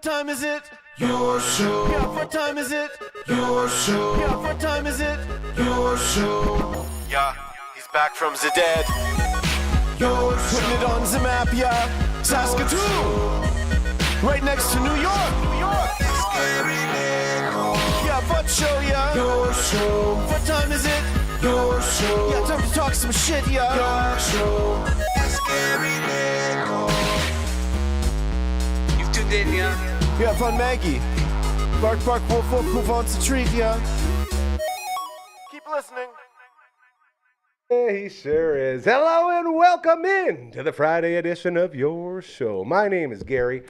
time is it? Your show. Yeah, what time is it? Your show. Yeah, what time is it? Your show. Yeah, he's back from the dead. Your show. Putting it on the map, yeah. Saskatoon. Right next to New York. New York. Yeah, what show, yeah. Your show. What time is it? Your show. Yeah, time to talk some shit, yeah. Your show. You've tuned in, yeah. Yeah, fun Maggie. Bark, bark, wolf, wolf, move on to treat, yeah. Keep listening. He sure is. Hello and welcome in to the Friday edition of Your Show. My name is Gary.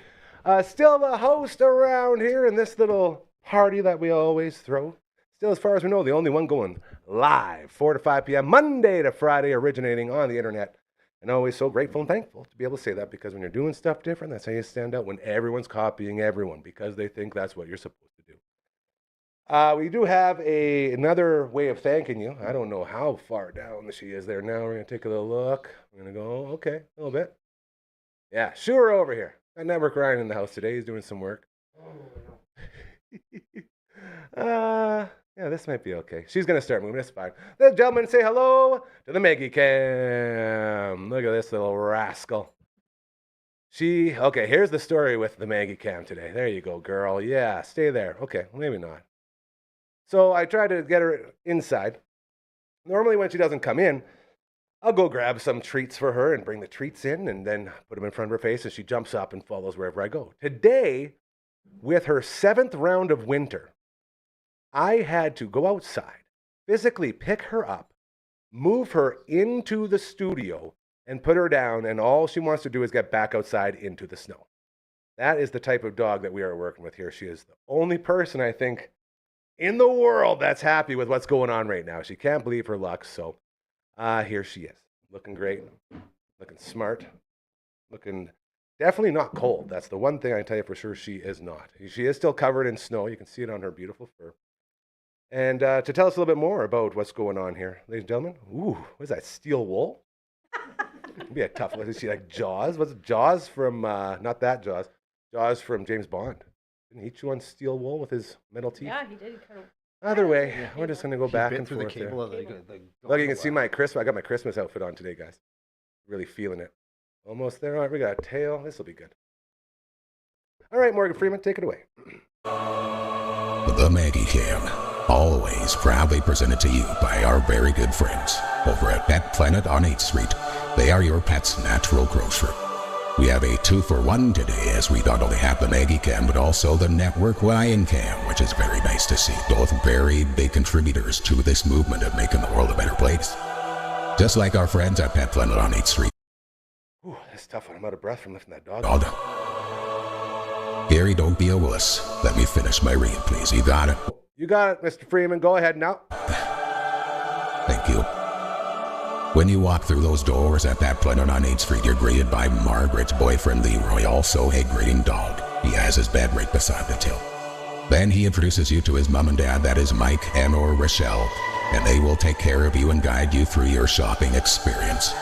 Still the host around here in this little party that we always throw. Still, as far as we know, the only one going live 4 to 5 p.m. Monday to Friday, originating on the internet. And always so grateful and thankful to be able to say that, because when you're doing stuff different, that's how you stand out when everyone's copying everyone, because they think that's what you're supposed to do. We do have another way of thanking you. I don't know how far down she is there now. We're going to take a little look. We're going to go, okay, a little bit. Yeah, Sure over here. Got Network Ryan in the house today. He's doing some work. Yeah, this might be okay. She's going to start moving. It's fine. Ladies and gentlemen, say hello to the Maggie Cam. Look at this little rascal. Okay, here's the story with the Maggie Cam today. There you go, girl. Yeah, stay there. Okay, maybe not. So I tried to get her inside. Normally when she doesn't come in, I'll go grab some treats for her and bring the treats in and then put them in front of her face, and she jumps up and follows wherever I go. Today, with her 7th round of winter, I had to go outside, physically pick her up, move her into the studio, and put her down, and all she wants to do is get back outside into the snow. That is the type of dog that we are working with here. She is the only person, I think, in the world that's happy with what's going on right now. She can't believe her luck, so here she is. Looking great, looking smart, looking definitely not cold. That's the one thing I can tell you for sure she is not. She is still covered in snow. You can see it on her beautiful fur. And to tell us a little bit more about what's going on here, ladies and gentlemen, what is that, steel wool? It'd be a tough one. Is she like Jaws? Was it Jaws from, not that Jaws, Jaws from James Bond? Didn't he chew on steel wool with his metal teeth? Yeah, he did. Either way, we're just going to go back and through the forth cable. there. Look, you can see my Christmas. I got my Christmas outfit on today, guys. Really feeling it. Almost there. All right, we got a tail. This will be good. All right, Morgan Freeman, take it away. The Maggie Cam, always proudly presented to you by our very good friends over at Pet Planet on 8th Street. They are your pet's natural grocer. We have a 2-for-1 today, as we not only have the Maggie Cam, but also the Network Ryan Cam, which is very nice to see. Both very big contributors to this movement of making the world a better place. Just like our friends at Pet Planet on 8th Street. Ooh, that's a tough one. I'm out of breath from lifting that dog. Gary, don't be a wuss. Let me finish my read, please. You got it? You got it, Mr. Freeman. Go ahead now. Thank you. When you walk through those doors at Pet Planet on 8th Street, you're greeted by Margaret's boyfriend, Leroy, also a greeting dog. He has his bed right beside the till. Then he introduces you to his mom and dad, that is Mike and or Rochelle, and they will take care of you and guide you through your shopping experience.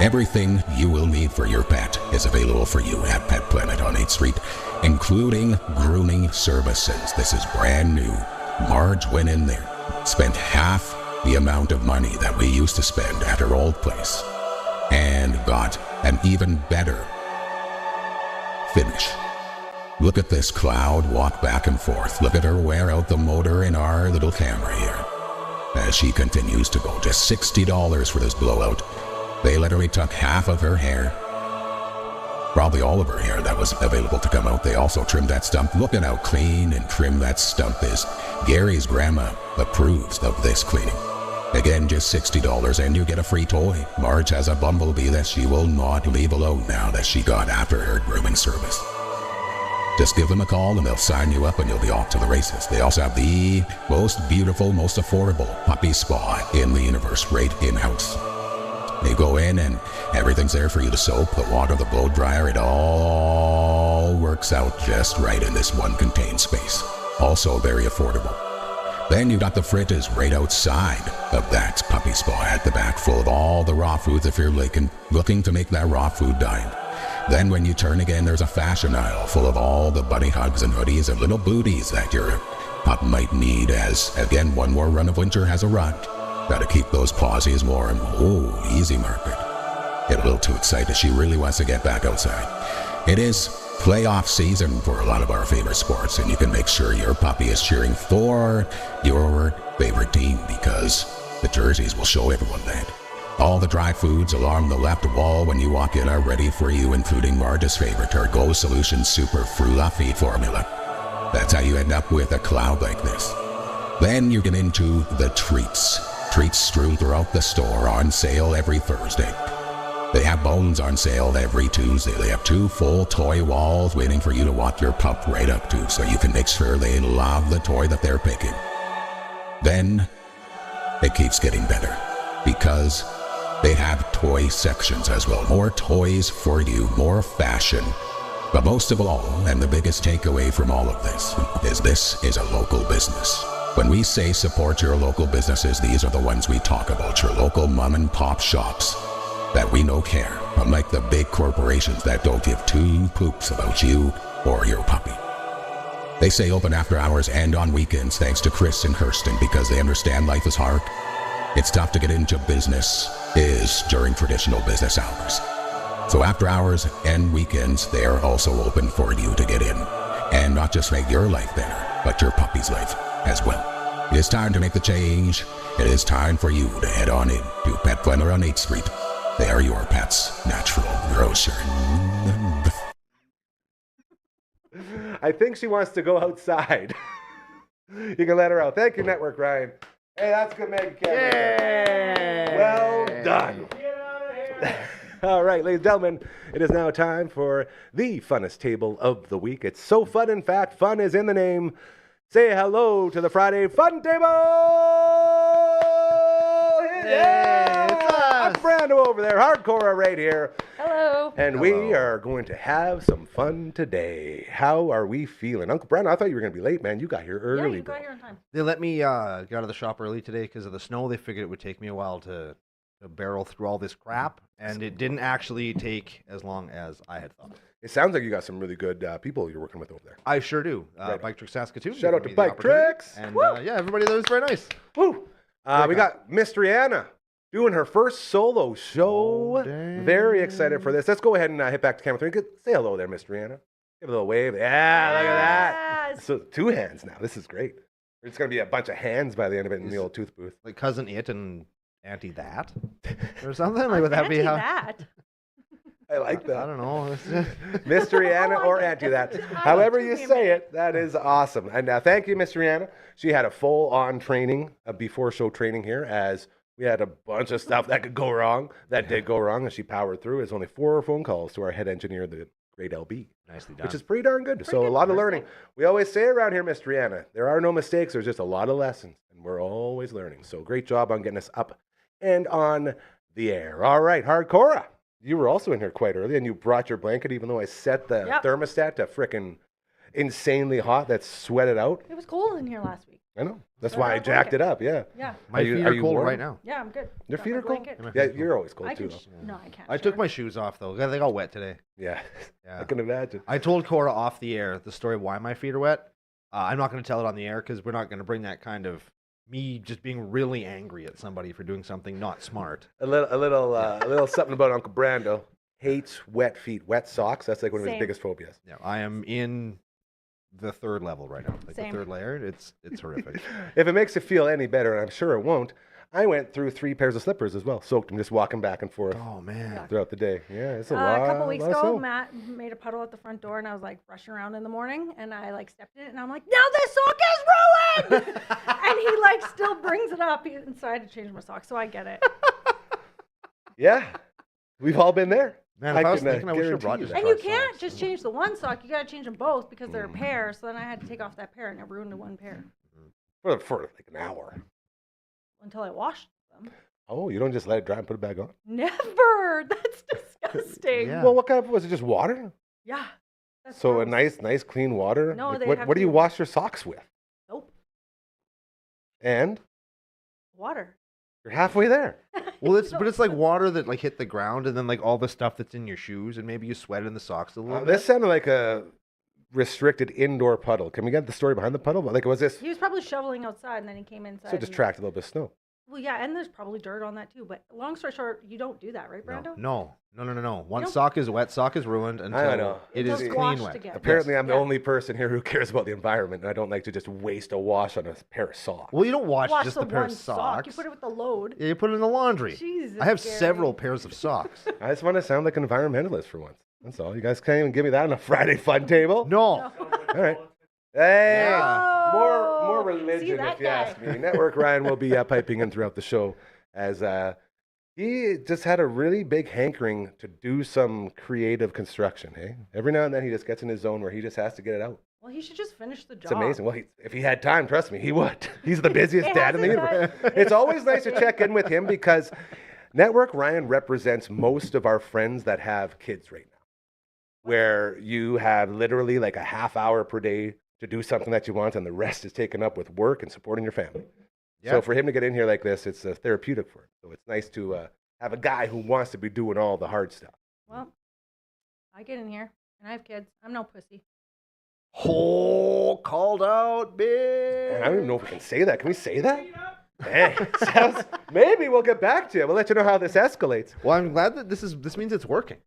Everything you will need for your pet is available for you at Pet Planet on 8th Street, including grooming services. This is brand new. Marge went in there, spent half the amount of money that we used to spend at her old place, and got an even better finish. Look at this cloud walk back and forth. Look at her wear out the motor in our little camera here. As she continues to go, just $60 for this blowout. They literally took half of her hair, probably all of her hair that was available to come out. They also trimmed that stump. Look at how clean and trim that stump is. Gary's grandma approves of this cleaning. Again, just $60 and you get a free toy. Marge has a bumblebee that she will not leave alone now that she got after her grooming service. Just give them a call and they'll sign you up and you'll be off to the races. They also have the most beautiful, most affordable puppy spa in the universe right in-house. You go in and everything's there for you, the soap, the water, the blow dryer. It all works out just right in this one contained space. Also very affordable. Then you got the fritters right outside of that puppy spa at the back, full of all the raw foods if you're looking to make that raw food diet. Then when you turn again, there's a fashion aisle full of all the bunny hugs and hoodies and little booties that your pup might need as, again, one more run of winter has arrived. Gotta keep those pawsies warm. Oh, easy, Margaret. Get a little too excited. She really wants to get back outside. It is playoff season for a lot of our favorite sports, and you can make sure your puppy is cheering for your favorite team because the jerseys will show everyone that. All the dry foods along the left wall when you walk in are ready for you, including Marta's favorite, her Go Solution Super Frula Feed formula. That's how you end up with a cloud like this. Then you get into the treats. Treats strewn throughout the store, on sale every Thursday. They have bones on sale every Tuesday. They have 2 full toy walls waiting for you to walk your pup right up to, so you can make sure they love the toy that they're picking. Then it keeps getting better because they have toy sections as well. More toys for you, more fashion. But most of all, and the biggest takeaway from all of this is a local business. When we say support your local businesses, these are the ones we talk about, your local mom and pop shops that we know care, unlike the big corporations that don't give 2 poops about you or your puppy. They say open after hours and on weekends thanks to Chris and Kirsten because they understand life is hard. It's tough to get into business during traditional business hours. So after hours and weekends, they are also open for you to get in and not just make your life better, but your puppy's life as well. It is time to make the change. It is time for you to head on in to Pet Finder on 8th Street. They are your pet's natural grocer. I think she wants to go outside. You can let her out. Thank you, Network Ryan. Hey, that's good, Meg. Yay! Well done. All right, ladies and gentlemen, it is now time for the funnest table of the week. It's so fun, in fact, fun is in the name. Say hello to the Friday Fun Table! Yeah! It's us! Brando over there, Hardcore right here. Hello. And we are going to have some fun today. How are we feeling? Uncle Brando, I thought you were going to be late, man. You got here early. Yeah, you bro. got here on time. They let me get out of the shop early today because of the snow. They figured it would take me a while to barrel through all this crap, and it didn't actually take as long as I had thought. It sounds like you got some really good people you're working with over there. I sure do. Right. Bike Trick Saskatoon. Shout out gave to me the Bike opportunity. Tricks. And yeah, everybody there was very nice. Woo! We got Mystery Anna doing her first solo show. Oh, dang. Very excited for this. Let's go ahead and hit back to camera 3. Say hello there, Mystery Anna. Give a little wave. Yeah, look at that. Yes. So 2 hands now. This is great. There's going to be a bunch of hands by the end of it in the old tooth booth. Like Cousin It and Auntie That or something. Like, would that be how? That. I like that. I don't know. Mystery Anna or like Auntie it. That. It's However you too say many. it, that is awesome. And thank you, Mystery Anna. She had a full-on training, a before-show training here, as we had a bunch of stuff that could go wrong, that did go wrong, and she powered through. It's only 4 phone calls to our head engineer, the great LB. Nicely done. Which is pretty darn good. So a lot of learning. We always say around here, Mystery Anna, there are no mistakes. There's just a lot of lessons, and we're always learning. So great job on getting us up and on the air. All right, Hardcore. You were also in here quite early, and you brought your blanket, even though I set the thermostat to frickin' insanely hot. That sweated out. It was cold in here last week. I know. That's So why I I like jacked it. it up. Yeah. Yeah. My Are you- feet are are you cold warm? right now. Yeah, I'm good. Your Got feet my are cold? blanket. Yeah, my Yeah, feet are you're always cold I too. can. Though. No, I can't. I took my shoes off though. They got wet today. Yeah. Yeah. I can imagine. I told Cora off the air the story of why my feet are wet. I'm not going to tell it on the air because we're not going to bring that kind of me just being really angry at somebody for doing something not smart. A little something about Uncle Brando. Hates wet feet, wet socks. That's like one of his Same. biggest phobias. Yeah, I am in the 3rd level right now. Like Same. the 3rd layer. It's horrific. If it makes you feel any better, and I'm sure it won't, I went through 3 pairs of slippers as well, soaked them, just walking back and forth Oh man. throughout the day. Yeah, it's a lot. A couple weeks lot of ago, snow. Matt made a puddle at the front door, and I was like rushing around in the morning, and I like stepped in it, and I'm like, now this sock is ruined! And he like still brings it up, and so I had to change my socks. So I get it. Yeah, we've all been there. Man, if I was can, thinking I wish I guarantee brought you just that. And you Hard can't socks. just change the one sock. You got to change them both because they're a pair. So then I had to take off that pair, and it ruined the one pair For like an hour. until I washed them. Oh, you don't just let it dry and put it back on? Never. That's disgusting. Yeah. Well, what kind of, was it just water? Yeah. That's So a gross. nice clean water? No, Like, they what, have what do you to- wash your socks with? Nope. And? Water. You're halfway there. Well, but it's like water that like hit the ground, and then like all the stuff that's in your shoes, and maybe you sweat in the socks a little bit. This sounded like a restricted indoor puddle. Can we get the story behind the puddle? Like, was this? He was probably shoveling outside, and then he came inside. So it just and- tracked a little bit of snow. Well, yeah, and there's probably dirt on that too. But long story short, you don't do that, right, Brando? No. One don't- sock is wet, sock is ruined until know. it is Until clean squashed wet. again. Apparently, Yes. I'm the Yeah. only person here who cares about the environment, and I don't like to just waste a wash on a pair of socks. Well, you don't wash just the the pair one of sock. socks. You put it with the load. Yeah, you put it in the laundry. Jesus, I have Gary. several pairs of socks. I just want to sound like an environmentalist for once. That's all. You guys can't even give me that on a Friday fun table. No. All right. Hey, Yeah. more See religion, that if you guy? ask me. Network Ryan will be piping in throughout the show as he just had a really big hankering to do some creative construction. Hey, every now and then he just gets in his zone where he just has to get it out. Well, he should just finish the job. It's amazing. Well, if he had time, trust me, he would. He's the busiest He dad in the hasn't universe. done- It's always nice to check in with him because Network Ryan represents most of our friends that have kids right now, where you have literally like a half hour per day to do something that you want, and the rest is taken up with work and supporting your family. Yeah. So for him to get in here like this, it's therapeutic for him. So it's nice to have a guy who wants to be doing all the hard stuff. Well, I get in here, and I have kids. I'm no pussy. Oh, called out, bitch. And I don't even know if we can say that. Can we say that? Hey, maybe we'll get back to you. We'll let you know how this escalates. Well, I'm glad that this means it's working.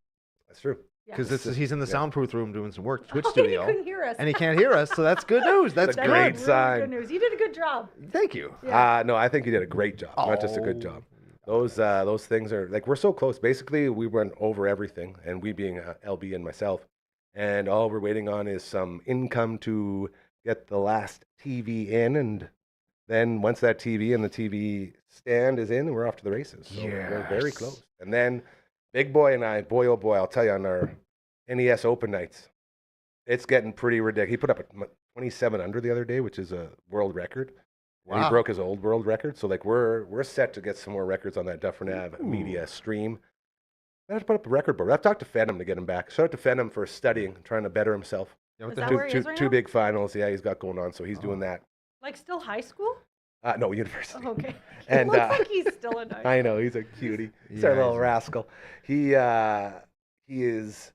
That's true. Yeah. Because he's in the Yeah. soundproof room doing some work, Twitch Oh, studio, He couldn't hear us. and he can't hear us, so that's good news. That's That's good. great Really sign. Good news. You did a good job. Thank you. Yeah. No, I think you did a great job. Not just a good job. Those things are like we're so close. Basically, we went over everything, and we being LB and myself, and all we're waiting on is some income to get the last TV in, and then once that TV and the TV stand is in, we're off to the races. So we're very Yes. close. And then Big Boy and I, boy oh boy, I'll tell you on our NES Open nights, it's getting pretty ridiculous. He put up a 27 under the other day, which is a world record. And he Wow. broke his old world record. So like we're set to get some more records on that Dufferin Ave media stream. I have to put up a record board. I've talked to Fenham to get him back. Shout out to Fenham for studying, trying to better himself. Yeah, what Is the that heck? where he is right Two now? big finals. Yeah, he's got going on. So he's doing that. Like still high school? No, university. Oh, okay. And, Looks like he's still in high school. I know he's a cutie. He's our Yeah, little he's a- rascal. He is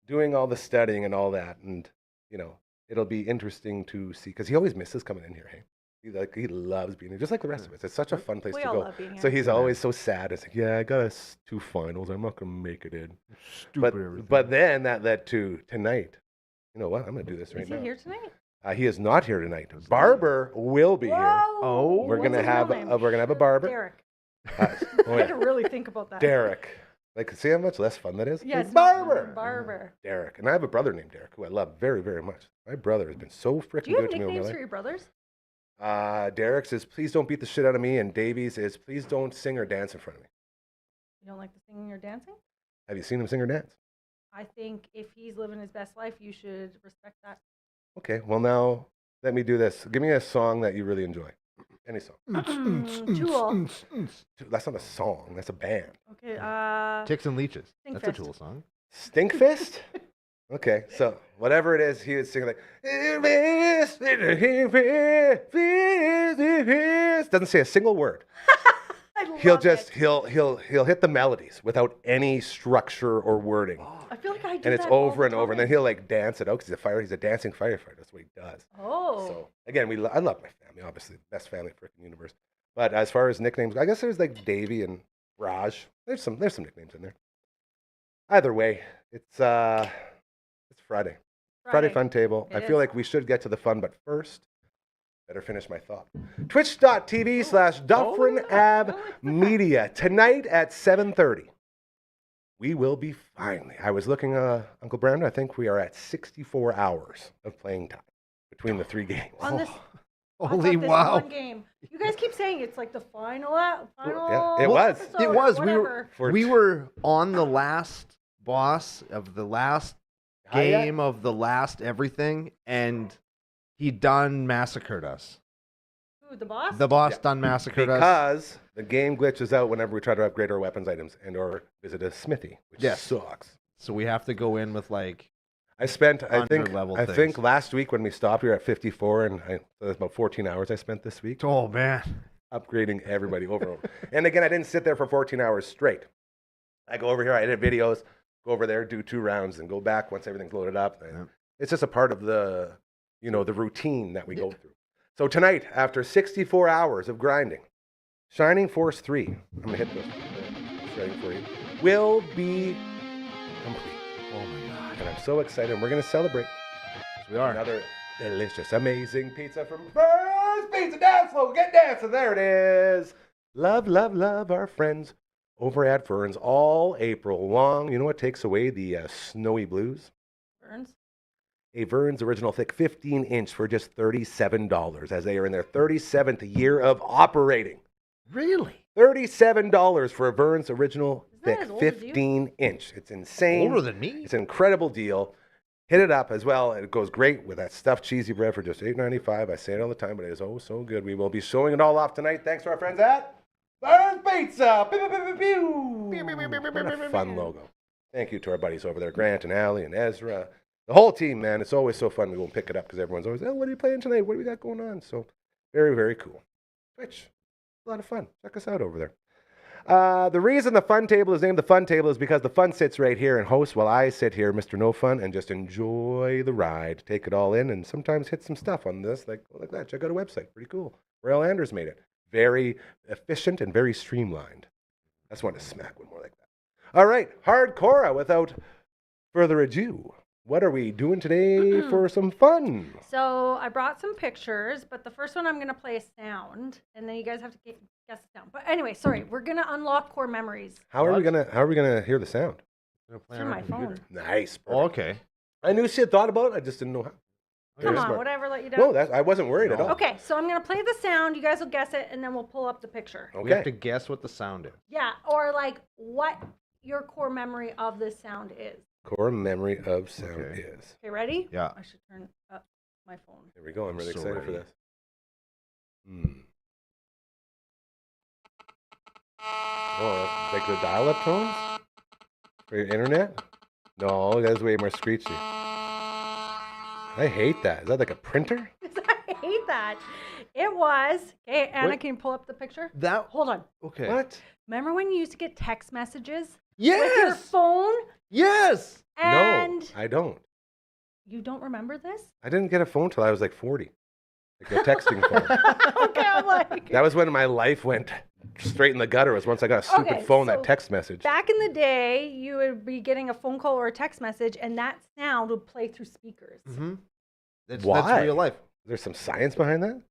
doing all the studying and all that, and it'll be interesting to see because he always misses coming in here. Hey, he loves being here, just like the rest of us. It's such a fun place We to all go. love being here. So he's always so sad. It's like, yeah, I got us 2 finals. I'm not gonna make it in. Stupid everything. But then that led to tonight. You know what? I'm gonna do this right Is now. he here tonight? He is not here tonight. Barber will be here. Oh. We're What's gonna his real have name? a barber. Derek. Oh, I had to yeah. really think about that. Derek. Like, see how much less fun that is? Yes. It's Barber. Barber. Derek. And I have a brother named Derek who I love very, very much. My brother has been so freaking Do you good have to me over my nicknames life. for your brothers? Derek says, please don't beat the shit out of me. And Davies is, please don't sing or dance in front of me. You don't like the singing or dancing? Have you seen him sing or dance? I think if he's living his best life, you should respect that. Okay, well, now let me do this. Give me a song that you really enjoy. Any song. Tool. That's not a song, that's a band. Okay. Ticks and leeches. Stinkfist. That's a Tool song. Stinkfist? Okay, so whatever it is, he would sing like, doesn't say a single word. I love He'll just it. he'll hit the melodies without any structure or wording. I feel like I do And it's that all over the and over, and then time. he'll like dance it out because he's a dancing firefighter. That's what he does. Oh. So again, I love my family, obviously, best family in the freaking universe. But as far as nicknames, I guess there's like Davey and Raj. There's some nicknames in there. Either way, it's Friday. Friday fun table. It I feel is. like we should get to the fun, but first, better finish my thought. Twitch.tv/Dufferin Ave Media. Tonight at 7:30. We will be finally. I was looking, Uncle Brandon, I think we are at 64 hours of playing time between the 3 games. On this, I Holy thought this wow. one game. You guys keep saying it's like the final. Yeah, it was. episode It or was. Whatever. We were on the last boss of the last Hiya. game of the last everything, and he done massacred us. Who, the boss? The boss Yeah. done massacred us. Because the game glitches out whenever we try to upgrade our weapons items and or visit a smithy, which Yes. sucks. So we have to go in with like I spent, I think Under-level things. last week when we stopped, we were at 54, and so that's about 14 hours I spent this week. Oh man. upgrading everybody over and over. And again, I didn't sit there for 14 hours straight. I go over here, I edit videos, go over there, do 2 rounds, and go back once everything's loaded up. And it's just a part of the, the routine that we go through. So tonight, after 64 hours of grinding, Shining Force 3, I'm going to hit this Shining for you, will be complete. Oh my God. And I'm so excited. And we're going to celebrate. Yes, we are. Another delicious, amazing pizza from First Pizza Dance Floor. Get dancing. There it is. Love, love, love our friends over at Vern's all April long. You know what takes away the snowy blues? Burns. A Vern's Original Thick 15-inch for just $37 as they are in their 37th year of operating. Really? $37 for a Vern's Original Isn't that Thick as old as you? 15-inch. It's insane. Older than me? It's an incredible deal. Hit it up as well. It goes great with that stuffed cheesy bread for just $8.95. I say it all the time, but it is oh so good. We will be showing it all off tonight. Thanks to our friends at Vern's Pizza. Pew, pew, pew, pew, pew. What a fun logo. Thank you to our buddies over there, Grant and Allie and Ezra. The whole team, man. It's always so fun to go and pick it up because everyone's always, oh, what are you playing tonight? What do we got going on? So very, very cool. Twitch. A lot of fun. Check us out over there. The reason the Fun Table is named the Fun Table is because the fun sits right here and hosts while I sit here, Mr. No Fun, and just enjoy the ride. Take it all in and sometimes hit some stuff on this like that. Check out our website. Pretty cool. Rail Anders made it. Very efficient and very streamlined. I just wanted to smack one more like that. All right. Hardcore without further ado. What are we doing today for some fun? So I brought some pictures, but the first one I'm going to play a sound, and then you guys have to guess the sound. But anyway, sorry, we're going to unlock core memories How are we gonna hear the sound? through my phone. Nice. Oh, Perfect. okay. I knew she had thought about it. I just didn't know how. Come Very on, smart. whatever let you down. No, I wasn't worried at all. Okay, so I'm going to play the sound. You guys will guess it, and then we'll pull up the picture. We have to Okay. guess what the sound is. Yeah, or like what your core memory of this sound is. Core memory of sound Okay. is. Okay, ready? Yeah. I should turn up my phone. Here we go. I'm really So excited for ready. this. Oh, that's like the dial-up tones for your internet? No, that's way more screechy. I hate that. Is that like a printer? I hate that. It was. Okay, Anna, What? can you pull up the picture? That Hold on. okay. What? Remember when you used to get text messages with Yes. your phone? Yes. And No, I don't. you don't remember this? I didn't get a phone till I was like 40. Like a texting phone. Okay, I'm like. That was when my life went straight in the gutter. Was once I got a stupid Okay, phone so that text message. Back in the day, you would be getting a phone call or a text message, and that sound would play through speakers. Mm-hmm. That's Why? real life. There's some science behind that.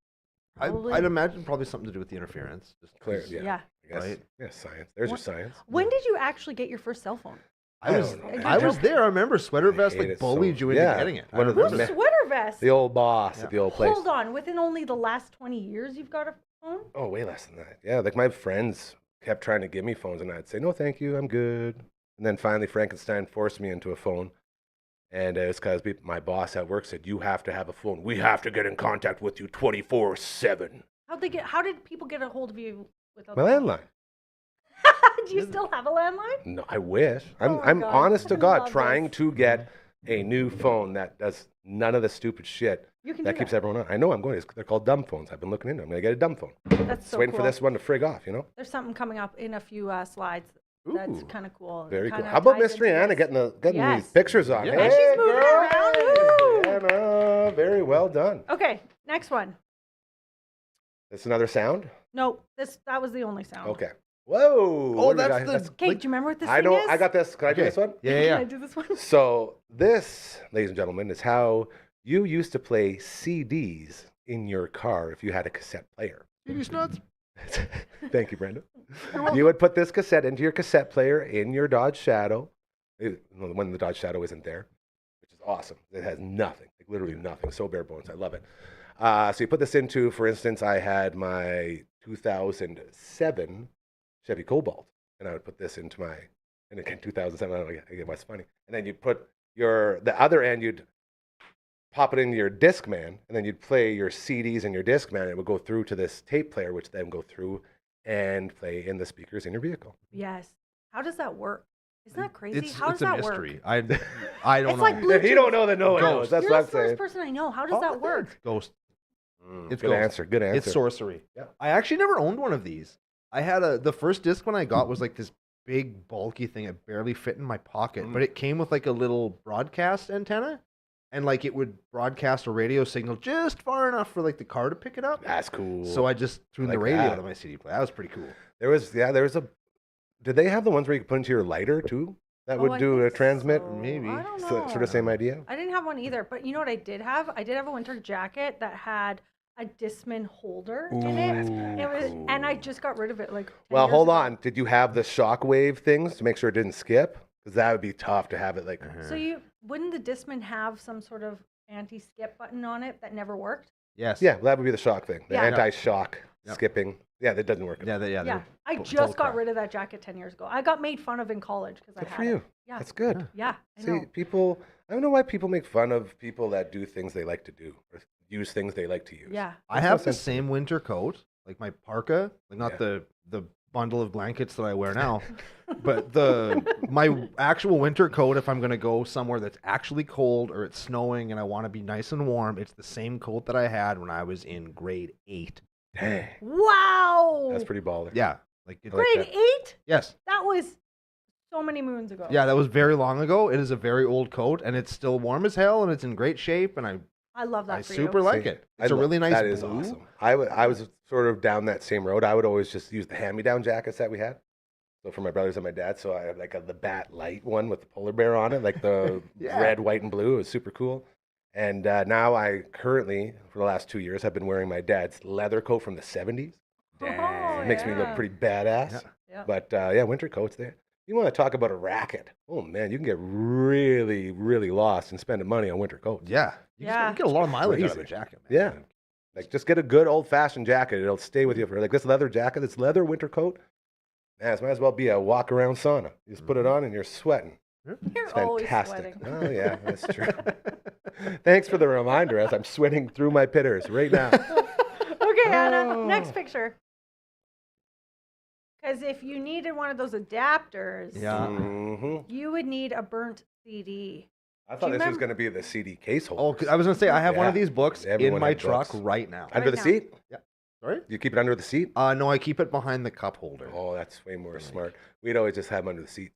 Probably. I'd imagine probably something to do with the interference. Just Clear, 'cause yeah. Yeah. I guess. Right. Yeah, science. There's your What- science. When did you actually get your first cell phone? I was don't know. I was there. I remember Sweater Vest hate like it bullied so- you into yeah, getting it. I one of the remember me- that. Sweater vest. The old boss Yeah. at the old place. Hold on. Within only the last 20 years, you've got a phone? Oh, way less than that. Yeah, like my friends kept trying to give me phones, and I'd say, no, thank you, I'm good. And then finally, Frankenstein forced me into a phone. And it was because my boss at work said, you have to have a phone. We have to get in contact with you 24/7. How did people get a hold of you without My the phone? landline. Do you still have a landline? No, I wish. Oh my I'm God. honest to I God love trying this. to get a new phone that does none of the stupid shit You can that do keeps that. everyone on. I know I'm going. They're called dumb phones. I've been looking into them. I'm going to get a dumb phone. That's Just so waiting cool. for this one to frig off, you know? There's something coming up in a few slides. That's Ooh, kind of cool. It Very cool. kinda How about ties Mystery into Anna this. getting Yes. these pictures on? Yeah. Hey, And she's moving girl. around. Hey, Woo. Anna. Very well done. Okay, next one. That's another sound? No, that was the only sound. Okay. Whoa. Oh, what do we that's got? the. Okay, like- do you remember what this I thing know. is? I got this. Can I do Okay. this one? Yeah, Can I yeah. do this one? So this, ladies and gentlemen, is how you used to play CDs in your car if you had a cassette player. You nuts. Thank you, Brenda. You would put this cassette into your cassette player in your Dodge Shadow, when the Dodge Shadow isn't there, which is awesome. It has nothing, like literally nothing. So bare bones. I love it. So you put this into, for instance, I had my 2007 Chevy Cobalt, and I would put this into my, and again, 2007, I don't know again, what's funny. And then you'd put the other end, you'd pop it into your Discman, and then you'd play your CDs in your Discman, and it would go through to this tape player, which then go through and play in the speakers in your vehicle. Yes. How does that work? Isn't that crazy? It's How does a that mystery. work? I don't It's know. like If you don't know, then no one Ghost. knows. That's You're what the I'm first saying. person I know. How does that work? Ghost. It's Good ghost. answer. Good answer. It's sorcery. Yeah. I actually never owned one of these. I had the first disc when I got was like this big bulky thing. It barely fit in my pocket, but it came with like a little broadcast antenna, and like it would broadcast a radio signal just far enough for like the car to pick it up. That's cool. So I just threw I the like radio that. to my CD player. That was pretty cool. there was a. Did they have the ones where you could put into your lighter too? That would I do a think transmit. so. Maybe. I don't know. Sort of same idea. I didn't have one either, but you know what I did have? I did have a winter jacket that had a Discman holder in it. It was, and I just got rid of it like. 10 Well, years hold ago. on. Did you have the shockwave things to make sure it didn't skip? Because that would be tough to have it like. So you wouldn't the Discman have some sort of anti-skip button on it that never worked? Yes. Yeah, well, that would be the shock thing. The Yeah. anti-shock Yep. skipping. Yeah, that doesn't work. Yeah. Yeah, they're I bu- just got bullcrap. rid of that jacket 10 years ago. I got made fun of in college because I Good had for it. you. Yeah, That's good. yeah, I See, know. people. I don't know why people make fun of people that do things they like to do or use things they like to use. Yeah, I Makes no have the sense to same winter coat, like my parka, like not Yeah. the bundle of blankets that I wear now, but my actual winter coat. If I'm gonna go somewhere that's actually cold or it's snowing and I want to be nice and warm, it's the same coat that I had when I was in grade 8. Dang, wow. that's pretty baller. Yeah, like it's Grade that. 8? yes, That was so many moons ago. yeah, that was very long ago. It is a very old coat and it's still warm as hell and it's in great shape and I love that I for super you. like See, it. It's a really nice That is blue. awesome. I was sort of down that same road. I would always just use the hand-me-down jackets that we had. So for my brothers and my dad, so I had like the Bat Light one with the polar bear on it, like the Yeah. red, white, and blue. It was super cool. And now I currently, for the last 2 years, have been wearing my dad's leather coat from the 70s. Oh, Makes me look yeah. pretty badass. Yeah. Yeah. But yeah, winter coats there. You want to talk about a racket? Oh man, you can get really, really lost and spending money on winter coats. Yeah, you Yeah. get a lot of mileage out of a Crazy. jacket. Man. Yeah. Like just get a good old-fashioned jacket. It'll stay with you for like this leather jacket, this leather winter coat. Man, it might as well be a walk-around sauna. You just put it on and you're sweating. You're It's always fantastic. sweating. Oh yeah, that's true. Thanks for the reminder as I'm sweating through my pitters right now. Okay, Anna, Oh. next picture. Because if you needed one of those adapters, Yeah. Mhm. you would need a burnt CD. I Do thought you this was remember- going to be the CD case holder. Oh, 'cause I was gonna say I have one of Yeah. these books in Everyone my had truck books. right now. Under Right the now. seat? Sorry? You keep it under the seat? No, I keep it behind the cup holder. Oh, that's way more smart. We'd always just have them under the seat.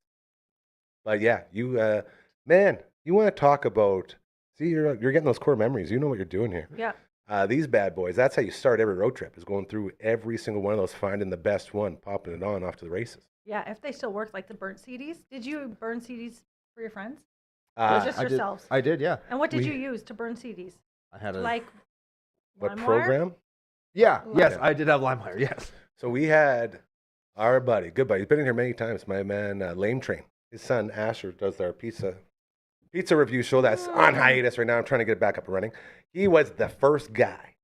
But yeah, you, man, you want to talk about, see, you're getting those core memories. You know what you're doing here. Yeah. These bad boys, that's how you start every road trip, is going through every single one of those, finding the best one, popping it on off to the races. Yeah, if they still work, like the burnt CDs. Did you burn CDs for your friends? Uh, just I did- yourselves? I did, yeah. And what did we- you use to burn CDs? I had a Like what LimeWire? program? yeah, yes, Okay. I did have LimeWire. Yes. So we had our buddy, good buddy, he's been in here many times, my man, Lame Train. His son, Asher, does our pizza review show that's on hiatus right now. I'm trying to get it back up and running. He was the first guy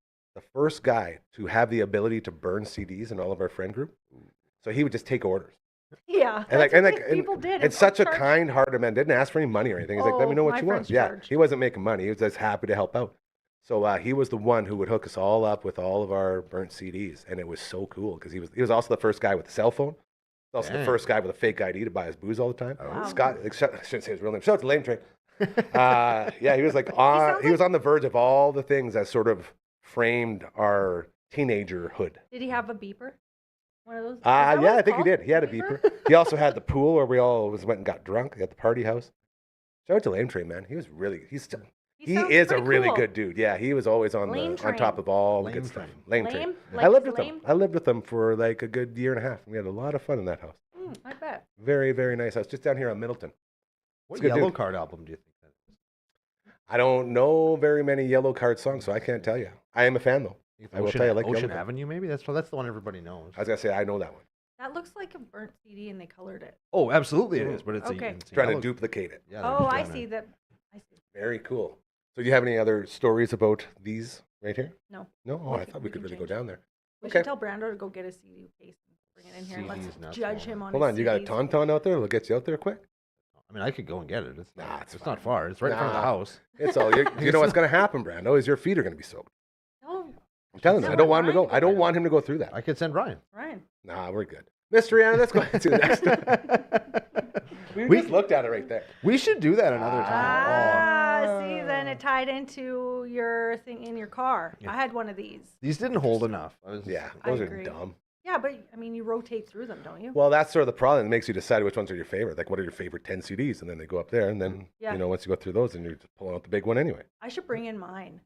to have the ability to burn CDs in all of our friend group. So he would just take orders. Yeah. And like, that's what and these people did. it's such a upcharge. kind-hearted man. Didn't ask for any money or anything. He's like, let me Oh, know what my you want. friends Yeah, charged. he wasn't making money. He was just happy to help out. So he was the one who would hook us all up with all of our burnt CDs, and it was so cool because he was also the first guy with the cell phone. He was also the Dang. first guy with a fake ID to buy his booze all the time. Oh. Wow. Scott, I shouldn't say his real name. Shout out to Lame Train. Yeah, he was like sounds he was on the verge of all the things that sort of framed our teenagerhood. Did he have a beeper? One of those? Is Yeah, that what I it's think he called? did. He had a beeper. He also had the pool where we all went and got drunk at the party house. Shout out to Lame Train, man. He was really he sounds is a pretty really cool. good dude. Yeah, he was always on Lame on Train. top of all the Lame good stuff. Train. Lame Lame? Train. Like I lived he's with lame? him. I lived with him for like a good year and a half. We had a lot of fun in that house. I bet. Very, very nice house, just down here on Middleton. What good Yellow dude. Card album do you think that is? I don't know very many Yellow Card songs, so I can't tell you. I am a fan though. I will tell you, I like Ocean Yellow Card. Avenue, maybe that's the one everybody knows. I was gonna say I know that one. That looks like a burnt CD and they colored it. Oh, absolutely it is, but it's Okay. it's a Trying to yellow- duplicate it. Yeah, they're Oh, I trying to- see that. I see. Very cool. So do you have any other stories about these right here? No. No? Oh, We I can- thought we we could can really go change. down there. We Okay. should tell Brando to go get a CD case and bring it in here. And CDs, let's nuts, judge all him on Hold his on, you got a CDs. tauntaun out there? We'll get you out there quick. I mean, I could go and get it. It's Nah, not, it's it's fine. not far. It's right in front of the Nah. house. It's all you know what's gonna happen, Brando, is your feet are gonna be soaked. Oh, I'm telling you, Yeah, I don't but want him to Ryan go. can I don't go want him to go through that. I could send Ryan. Ryan. Nah, we're good. Mystery Anna, let's go into the next. We just looked at it right there. We should do that another time. See, then it tied into your thing in your car. Yeah. I had one of these. These didn't hold enough. Yeah, I those are agree. dumb. Yeah, but I mean, you rotate through them, don't you? Well, that's sort of the problem. It makes you decide which ones are your favorite. Like, what are your favorite 10 CDs? And then they go up there, and then, Yeah. once you go through those, then you're just pulling out the big one anyway. I should bring in mine.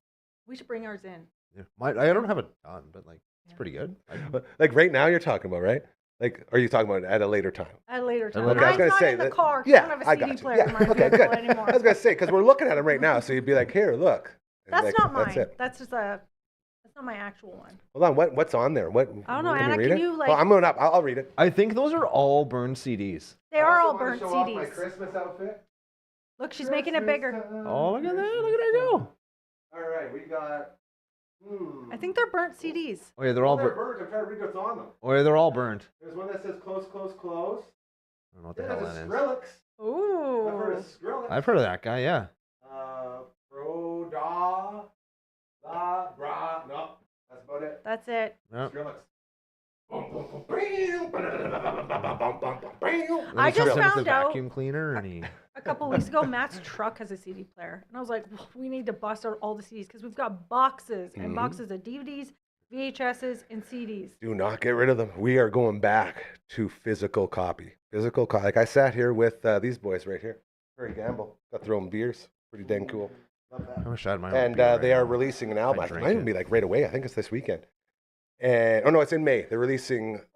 We should bring ours in. Yeah. I don't have a ton, but like it's Yeah. pretty good. But, like, right now you're talking about, right? Like, are you talking about at a later time? At a later time. Okay, I was Mine's gonna not say in the that- car. 'cause Yeah, I don't have I a CD got you. player Yeah, in my okay, vehicle good. anymore. I was going to say, because we're looking at them right now, so you'd be like, here, look. And That's like, not mine. That's it. That's just that's not my actual one. Hold on, what's on there? What? I don't know, can we Anna, read can it? you, like- Well, I'm going up. I'll read it. I think those are all burned CDs. They are all burnt CDs. Christmas outfit. Look, she's making it bigger. Oh, look at that! Look at her go! All right, we got. I think they're burnt CDs. Oh yeah, they're all they're burnt. burnt. I'm trying to read what's on them. Oh yeah, they're all burned. There's one that says close, close, close. I don't know what the There's hell a that is. Skrillex. I've heard Ooh. of Skrillex. I've heard of that guy. Yeah. Pro da la bra. No, that's about it. That's it. Yeah. Skrillex. I He just comes in with found the out- vacuum cleaner, and he. A couple weeks ago, Matt's truck has a CD player. And I was like, well, we need to bust out all the CDs because we've got boxes and boxes of DVDs, VHSs, and CDs. Do not get rid of them. We are going back to physical copy. Like I sat here with these boys right here. Very Gamble. Got their own beers. Pretty dang cool. I wish I had my own. And beer right they are now. releasing an album. I It drank might even it. be like right away. I think it's this weekend. And oh no, it's in May. They're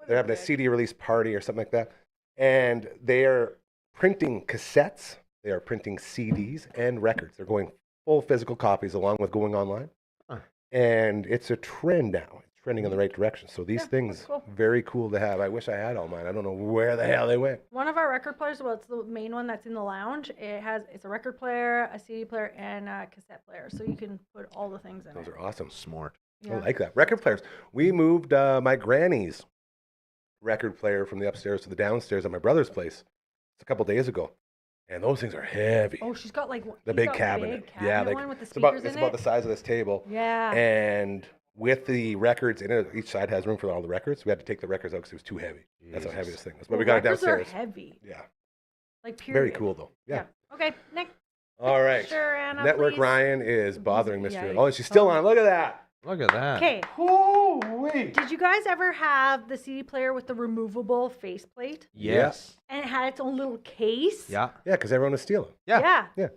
having a CD release party or something like that. And they are printing cassettes. They are printing CDs and records. They're going full physical copies along with going online. Huh. And it's a trend now. It's trending in the right direction. So these Yeah, things, that's cool. very cool to have. I wish I had all mine. I don't know where the hell they went. One of our record players, well, it's the main one that's in the lounge. It's a record player, a CD player, and a cassette player. So you can put all the things in Those it. are awesome. Smart. Yeah. I like that. Record players. We moved my granny's record player from the upstairs to the downstairs at my brother's place a couple days ago. And those things are heavy. Oh, she's got like The he's big got cabinet. Big Yeah, cabinet like one with the it's about speakers it's in about it. the size of this table. Yeah. And with the records in it, each side has room for all the records. We had to take the records out because it was too heavy. That's how heavy this thing was. But Well, we got it records downstairs. Are heavy. Yeah. Like period. Very cool though. Yeah. Okay. Next. All right. Sure, Anna, Network please. Ryan is bothering Mr. Yeah, Oh, she's still on. Look at that. Look at that. Okay. Holy. Did you guys ever have the CD player with the removable faceplate Yes. and it had its own little case? Yeah. Yeah, because everyone was stealing. Yeah. Yeah.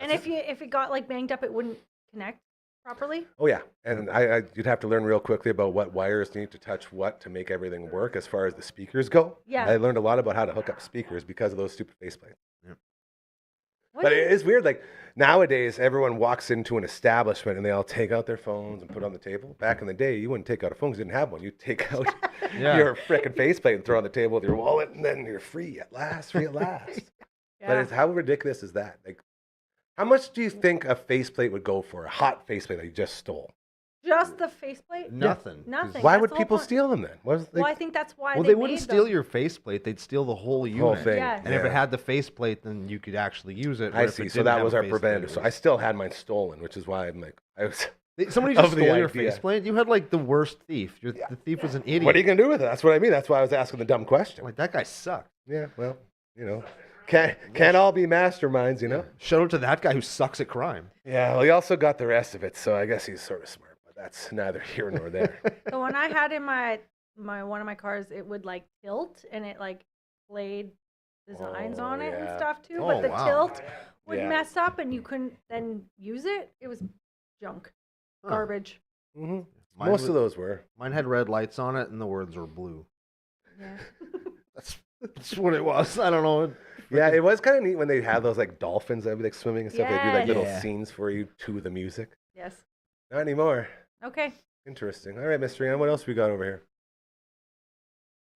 And if it got like banged up, it wouldn't connect properly. Oh yeah, and you'd have to learn real quickly about what wires need to touch what to make everything work as far as the speakers go. Yeah. I learned a lot about how to hook up speakers because of those stupid faceplates. What But do you- it is weird. Like nowadays, everyone walks into an establishment and they all take out their phones and put it on the table. Back in the day, you wouldn't take out a phone because you didn't have one. You'd take out Yeah. your frickin' faceplate and throw it on the table with your wallet, and then you're free at last. Free at last. But Yeah. it's, how ridiculous is that? Like, how much do you think a faceplate would go for? A hot faceplate that you just stole? Just the faceplate? Nothing. 'cause- Nothing. Why That's would the whole people point. steal them then? What was Well, I think that's why Well, they they wouldn't made steal them. your faceplate. They'd steal the whole unit. whole thing? Yes. And if Yeah. it had the faceplate, then you could actually use it. I or if see. it So didn't that have was a our faceplate, preventative. it So I was- still had mine stolen, which is why I'm like, Somebody of just the stole your idea. faceplate. You had like the worst thief. The thief was an idiot. what are you gonna do with it? That's what I mean. That's why I was asking the dumb question. Like that guy sucked. Yeah. Well, can't all be masterminds, you know. Shout out to that guy who sucks at crime. Yeah. Well, he also got the rest of it, so I guess he's sort of smart. But that's neither here nor there. The one I had in my one of my cars, it would like tilt and it like played designs Oh, on it and yeah. stuff too. Oh, But the wow. tilt would Yeah. mess up and you couldn't then use it. It was junk, Huh. garbage. hmm Mine Most was- of those were. Mine had red lights on it, and the words were blue. Yeah. That's what it was. I don't know. Yeah, it was kind of neat when they had those like dolphins that would be like swimming and stuff. They'd do like little Yeah. scenes for you to the music. Yes. Not anymore. Okay. Interesting. All right, Mystery Ann, what else we got over here?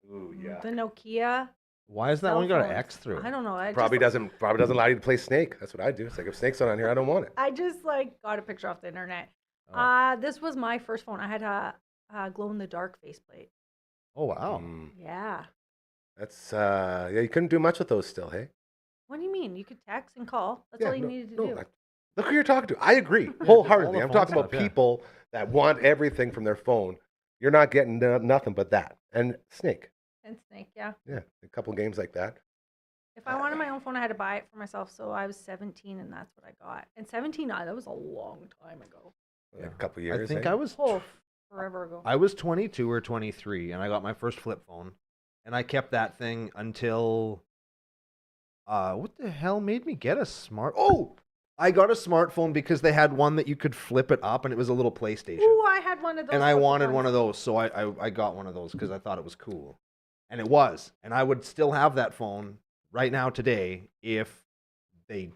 Ooh, yeah. The Nokia. Why is that cell one got an phones. X through it? I don't know. I Probably just, doesn't allow you to play Snake. That's what I do. It's like if Snake's not on here, I don't want it. I just like got a picture off the internet. Oh. This was my first phone. I had a glow in the dark faceplate. Oh wow. Mm, Yeah. that's yeah. You couldn't do much with those still, hey? What do you mean? You could text and call. That's Yeah, all you no, needed to no, do. look who you're talking to. I agree wholeheartedly. All I'm the talking phone about stuff, yeah. people that want everything from their phone. You're not getting nothing but that and Snake. And Snake, yeah. Yeah, a couple games like that. If I wanted my own phone, I had to buy it for myself. So I was 17, and that's what I got. And 17, that was a long time ago. Like a couple years. I think eh? I was Forever ago. I was 22 or 23, and I got my first flip phone, and I kept that thing until what the hell made me get a smart? Oh, I got a smartphone because they had one that you could flip it up, and it was a little PlayStation. Ooh, I had one of those. And I flip wanted phones. one of those, so I got one of those because I thought it was cool, and it was. And I would still have that phone right now today if they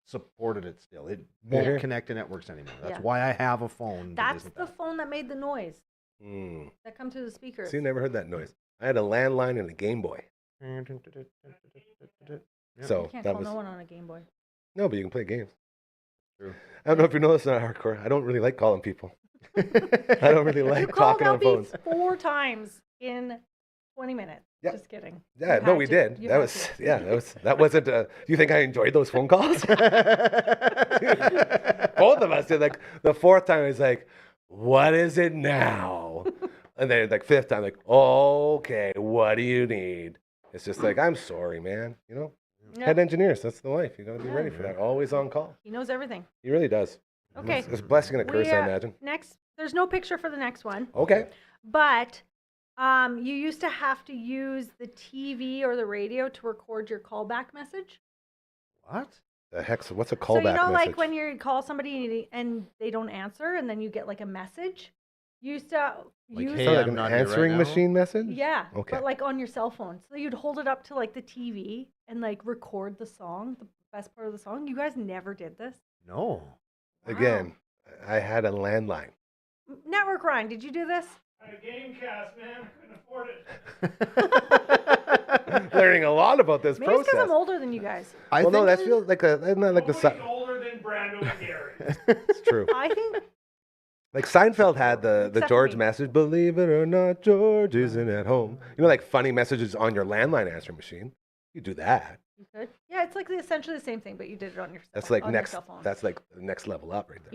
supported it still. It won't Yeah. connect to networks anymore. That's Yeah. why I have a phone. that That's isn't the that. phone that made the noise Mm. that come through the speakers. See, never heard that noise. I had a landline and a Game Boy. Yeah. So You can't that call was no one on a Game Boy. no, but you can play games. True. I don't know if you know this in hardcore. I don't really like calling people. I don't really You like called talking on LB phones. 4 times in 20 minutes. Yeah. Just kidding. Yeah, You no, had we to. did. You That had was to. yeah, that wasn't. Do you think I enjoyed those phone calls? Both of us did. Like the fourth time, I was like, "What is it now?" And then like fifth time, like, "Okay, what do you need?" It's just like, "I'm sorry, man." You know, Yeah. head engineers. That's the life. You got to be Yeah. ready for that. Always on call. He knows everything. He really does. Okay. It's a blessing and a curse, I imagine. Next, there's no picture for the next one, Okay. but you used to have to use the TV or the radio to record your callback message. What? The heck? So what's a So callback you know, message? like when you call somebody and they don't answer, and then you get like a message. You used to Like, use hey, So like I'm an not here right answering now? machine message? yeah, Okay. but like on your cell phone. So you'd hold it up to like the TV and like record the song, the best part of the song. You guys never did this. No. Again, I had a landline. Network Ryan, did you do this? Gamecast, man. Couldn't afford it. Learning a lot about this Maybe it's because process. I'm older than you guys. I Well, no, think that feels like a isn't that like the Nobody's older than Brando and Gary. It's true. I think Like Seinfeld had the Except for George me. message. Believe it or not, George isn't at home. You know, like funny messages on your landline answering machine. You do that. you could. Yeah, it's like essentially the same thing, but you did it on your. That's like on your next. cell phone. That's like the next level up right there.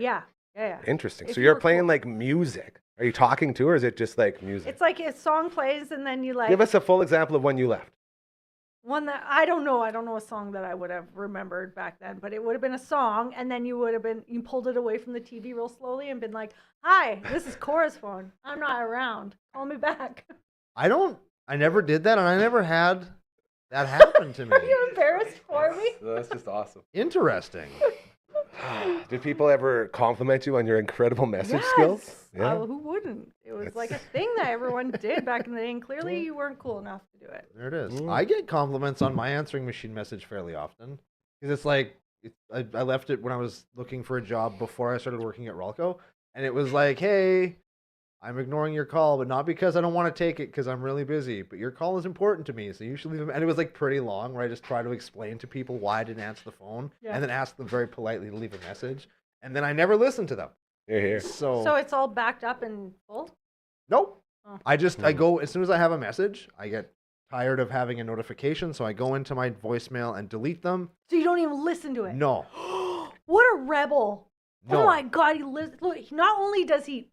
Yeah. Interesting. If So you you're were playing cool. like music. Are you talking to, or is it just like music? It's like a song plays and then you like Give us a full example of when you left. one that I don't know a song that I would have remembered back then, but it would have been a song, and then you pulled it away from the TV real slowly and been like, "Hi, this is Cora's phone. I'm not around. Call me back." I never did that, and I never had that happen to me. Are you embarrassed for me? That's just awesome. Interesting. Did people ever compliment you on your incredible message skills? Yes. Who wouldn't? It was like a thing that everyone did back in the day, and clearly you weren't cool enough to do it. There it is. Mm. I get compliments on my answering machine message fairly often because it's like I left it when I was looking for a job before I started working at Rolco, and it was like, "Hey, I'm ignoring your call, but not because I don't want to take it because I'm really busy, but your call is important to me, so you should leave them." And it was like pretty long, where I just try to explain to people why I didn't answer the phone, Yeah. and then ask them very politely to leave a message, and then I never listened to them. You're here. So it's all backed up and full. Nope. Oh. I go as soon as I have a message, I get tired of having a notification, so I go into my voicemail and delete them. So you don't even listen to it. No. What a rebel. No. Oh my God, he lives. Look, not only does he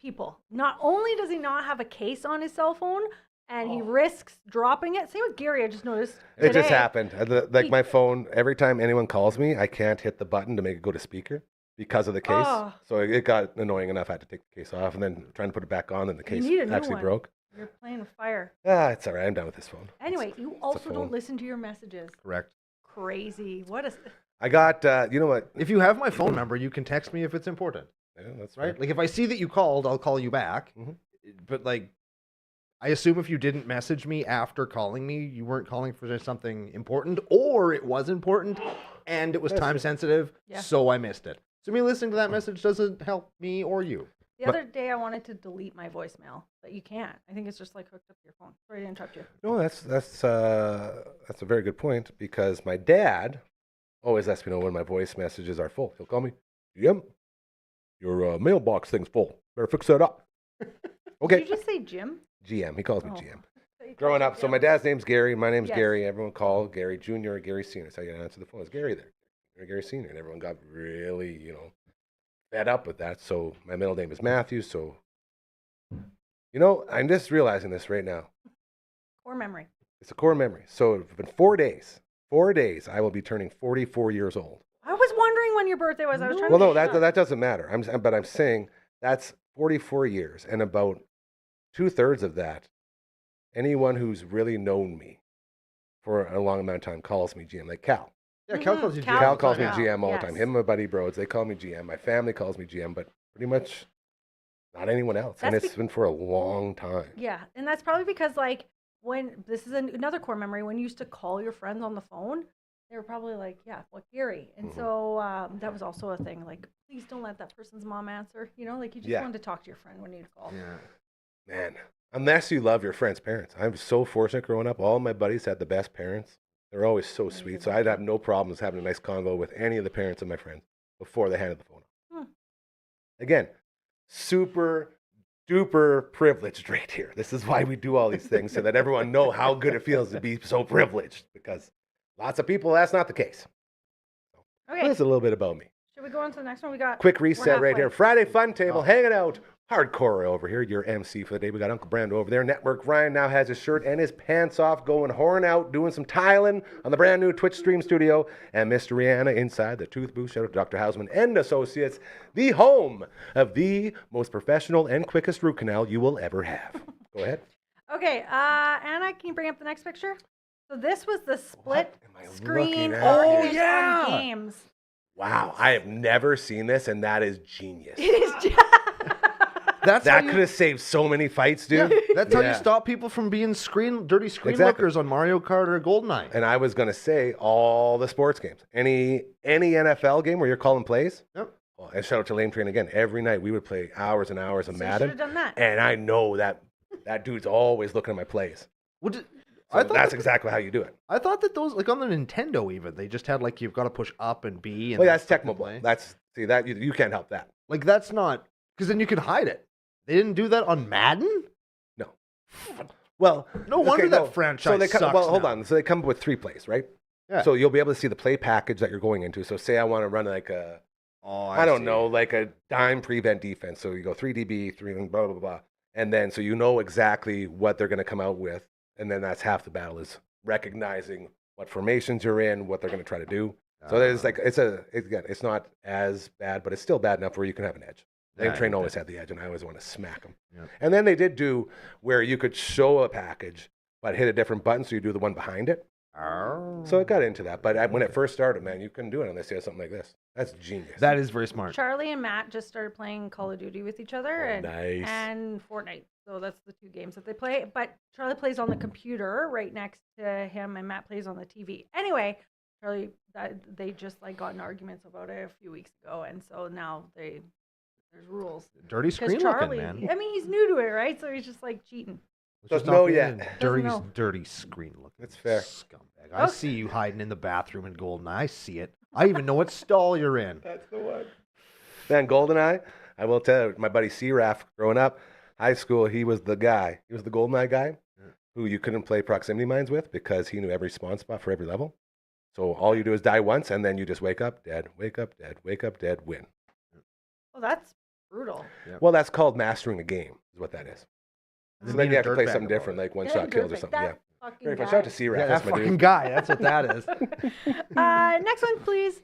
not have a case on his cell phone, and he risks dropping it. Same with Gary. I just noticed. It just today. happened. Like my phone, every time anyone calls me, I can't hit the button to make it go to speaker because of the case. Oh. So it got annoying enough. I had to take the case off and then trying to put it back on, and the case need a new actually one. broke. You're playing with fire. It's all right. I'm done with this phone. Anyway, you also don't listen to your messages. Correct. Crazy. What a. I got, you know what? If you have my phone number, you can text me if it's important, Yeah, that's right? right. Like if I see that you called, I'll call you back. Mhm. But like, I assume if you didn't message me after calling me, you weren't calling for something important, or it was important and it was That's time it. sensitive, Yeah. so I missed it. So me listening to that message doesn't help me or you. The other day, I wanted to delete my voicemail, but you can't. I think it's just like hooked up to your phone. Sorry to interrupt you. No, that's a very good point because my dad always lets me know when my voice messages are full. He'll call me, Jim, your mailbox thing's full. Better fix that up. Okay. Did you just say Jim? GM. He calls me Oh. GM. So you Growing called up, him so Jim. my dad's name's Gary. My name's Yes. Gary. Everyone called Gary Jr. or Gary Sr. That's how you answer the phone. It's Gary there. Or Gary Sr. And everyone got really, fed up with that. So my middle name is Matthew. So, I'm just realizing this right now. Core memory. It's a core memory. So it's been 4 days 4 days, I will be turning 44 years old. I was wondering when your birthday was. I was trying Well, to no, figure it out. that doesn't matter. But I'm saying that's 44 years, and about 2/3 of that, anyone who's really known me for a long amount of time calls me GM, like Cal. Yeah, Cal calls you Cal- GM. Cal calls me Cal, GM all the yes. time. Him and my buddy Broads, they call me GM. My family calls me GM, but pretty much not anyone else. And That's it's been for a long time. Yeah, and that's probably because like when this is another core memory when you used to call your friends on the phone, they were probably like, "Yeah, what Gary?" And so that was also a thing. Like, please don't let that person's mom answer. You know, like you just Yeah. wanted to talk to your friend when you'd call. Yeah. Man, unless you love your friend's parents. I'm so fortunate growing up. All my buddies had the best parents. They're always so sweet. So I'd have no problems having a nice convo with any of the parents of my friends before they handed the phone off. Again, super duper privileged right here. This is why we do all these things, so that everyone know how good it feels to be so privileged, because lots of people, that's not the case. Okay, That's a little bit about me. should we go on to the next one? We got Quick reset right halfway. here. Friday fun table, hanging out. Hardcore over here, your MC for the day. We got Uncle Brando over there. Network Ryan now has his shirt and his pants off, going horn out, doing some tiling on the brand new Twitch stream studio. And Miss Rihanna inside the tooth booth. Shout out to Dr. Hausman and Associates, the home of the most professional and quickest root canal you will ever have. Go ahead. Okay, Anna, can you bring up the next picture? So this was the split am I screen looking at argument here? on games. Wow, I have never seen this, and that is genius. It is That's how That you, could have saved so many fights, dude. that's how Yeah. you stop people from being dirty screen Exactly. lookers on Mario Kart or GoldenEye. And I was going to say all the sports games. Any NFL game where you're calling plays. Yep. Well, and shout out to Lame Train again. Every night we would play hours and hours of So you should Madden. have done that. And I know that dude's always looking at my plays. What did, So I thought that's that, exactly how you do it. I thought that those, like on the Nintendo even, they just had like you've got to push up and B. And Well, that's stuff to Tecmo play. Bowl. That's that you can't help that. Like that's not, because then you can hide it. They didn't do that on Madden? No. Well, No wonder no. that franchise So they come, sucks well, hold now. on. So they come up with 3 plays, right? Yeah. So you'll be able to see the play package that you're going into. So say I want to run like a Oh, I don't see. know, like a dime prevent defense. So you go 3 DB, 3 blah, blah, blah. And then so you know exactly what they're going to come out with. And then that's half the battle is recognizing what formations you're in, what they're going to try to do. So there's like, it's not as bad, but it's still bad enough where you can have an edge. Lane Yeah, Train you always did. had the edge, and I always want to smack them. Yep. And then they did do where you could show a package, but hit a different button, so you do the one behind it. Oh. So it got into that. But when it first started, man, you couldn't do it unless you had something like this. That's genius. That is very smart. Charlie and Matt just started playing Call of Duty with each other nice. and Fortnite. So that's the 2 games that they play. But Charlie plays on the computer right next to him, and Matt plays on the TV. Anyway, Charlie, they just like got in arguments about it a few weeks ago, and so now there's rules. Dirty Because screen Charlie, looking, man. I mean, he's new to it, right? So he's just like cheating. Doesn't Just know not being yet. a Dirty, Doesn't know. dirty screen looking. That's fair. Scumbag. I Okay. see you hiding in the bathroom in GoldenEye. I see it. I even know what stall you're in. That's the one. Man, GoldenEye, I will tell you, my buddy C-Raf, growing up, high school, he was the guy. He was the GoldenEye guy who you couldn't play proximity mines with because he knew every spawn spot for every level. So all you do is die once, and then you just wake up dead, wake up dead, wake up dead, win. Well, that's brutal. Yep. Well, that's called mastering a game, is what that is. And So then then being you a have to play dirtbag something about different, it. like one-shot kills or something. Yeah. Fucking Very fun. guy. Shout out to C-Raf. Yeah, That's that my fucking dude. guy. That's what that is. Next one, please.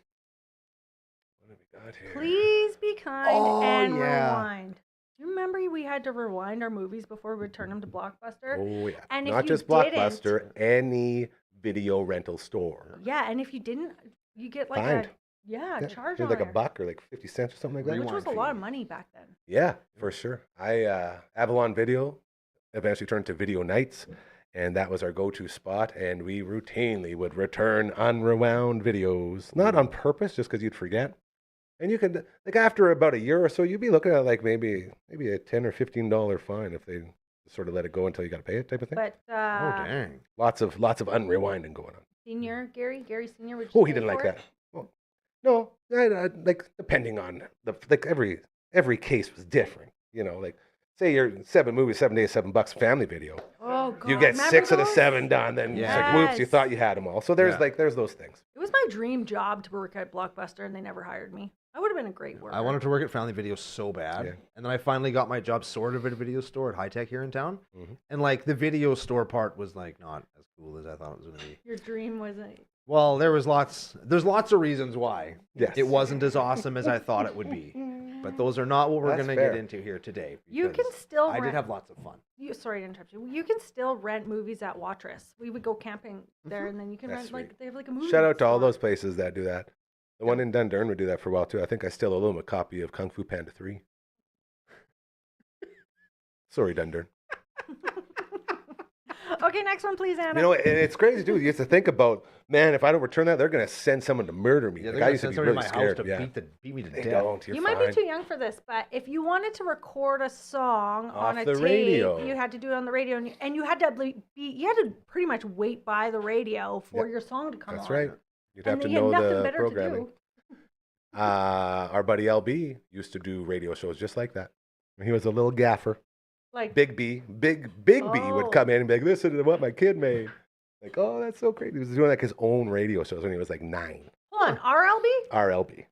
What have we got here? Please be kind Oh, and yeah. rewind. Do you remember we had to rewind our movies before we return them to Blockbuster? Oh, yeah. And if Not you just Blockbuster, any video rental store. Yeah, and if you didn't, you get like Fined. a charge It on was like it, $1 or like 50 cents or something like that. which was a Rewind lot of fee. money back then. Yeah, for sure. Avalon Video eventually turned to Video Nights, and that was our go-to spot. And we routinely would return unrewound videos, not on purpose, just because you'd forget. And you could, like, after about a year or so, you'd be looking at like maybe a $10 or $15 fine if they sort of let it go until you got to pay it, type of thing. But Oh, dang. Lots of unrewinding going on. Senior Gary Senior, would you Oh, he pay didn't like for it? that. Well, no, like depending on like every case was different. You know, like say you're 7 movies, 7 days, $7 family video. Oh God, You get remember 6 of the those? 7 done, then it's like whoops, you Yes. thought you had them all. So there's Yeah. there's those things. It was my dream job to work at Blockbuster, and they never hired me. I would have been a great worker. I wanted to work at Family Video so bad. Yeah. And then I finally got my job sort of at a video store at High Tech here in town. Mhm. And like the video store part was like not as cool as I thought it was going to be. Your dream wasn't. Well, there's lots of reasons why Yes. it wasn't as awesome as I thought it would be. But those are not what we're That's going to fair. get into here today. You can because still I did rent- have lots of fun. Sorry to interrupt you. You can still rent movies at Watrous. We would go camping there, and then you can That's rent sweet. they have like a movie. Shout out to all store. those places that do that. The one in Dundurn would do that for a while too. I think I still owe them a copy of Kung Fu Panda 3. Sorry, Dundurn. Okay, next one, please, Anna. You know, and it's crazy too. You have to think about, man, if I don't return that, they're going to send someone to murder me. Yeah, Like, they're I gonna used to send be somebody really to my house scared. to Yeah. beat me to They death. don't. You're you fine. might be too young for this, but if you wanted to record a song on Off a the tape, radio. you had to do it on the radio, and you had to you had to pretty much wait by the radio for Yep. your song to come That's on. right. You'd And have to you had know nothing the better programming. to do. Our buddy LB used to do radio shows just like that. He was a little gaffer. Like Big B would Oh. come in and be like, listen to what my kid made. Like, oh, that's so great. He was doing like his own radio shows when he was like 9. hold on, RLB? RLB.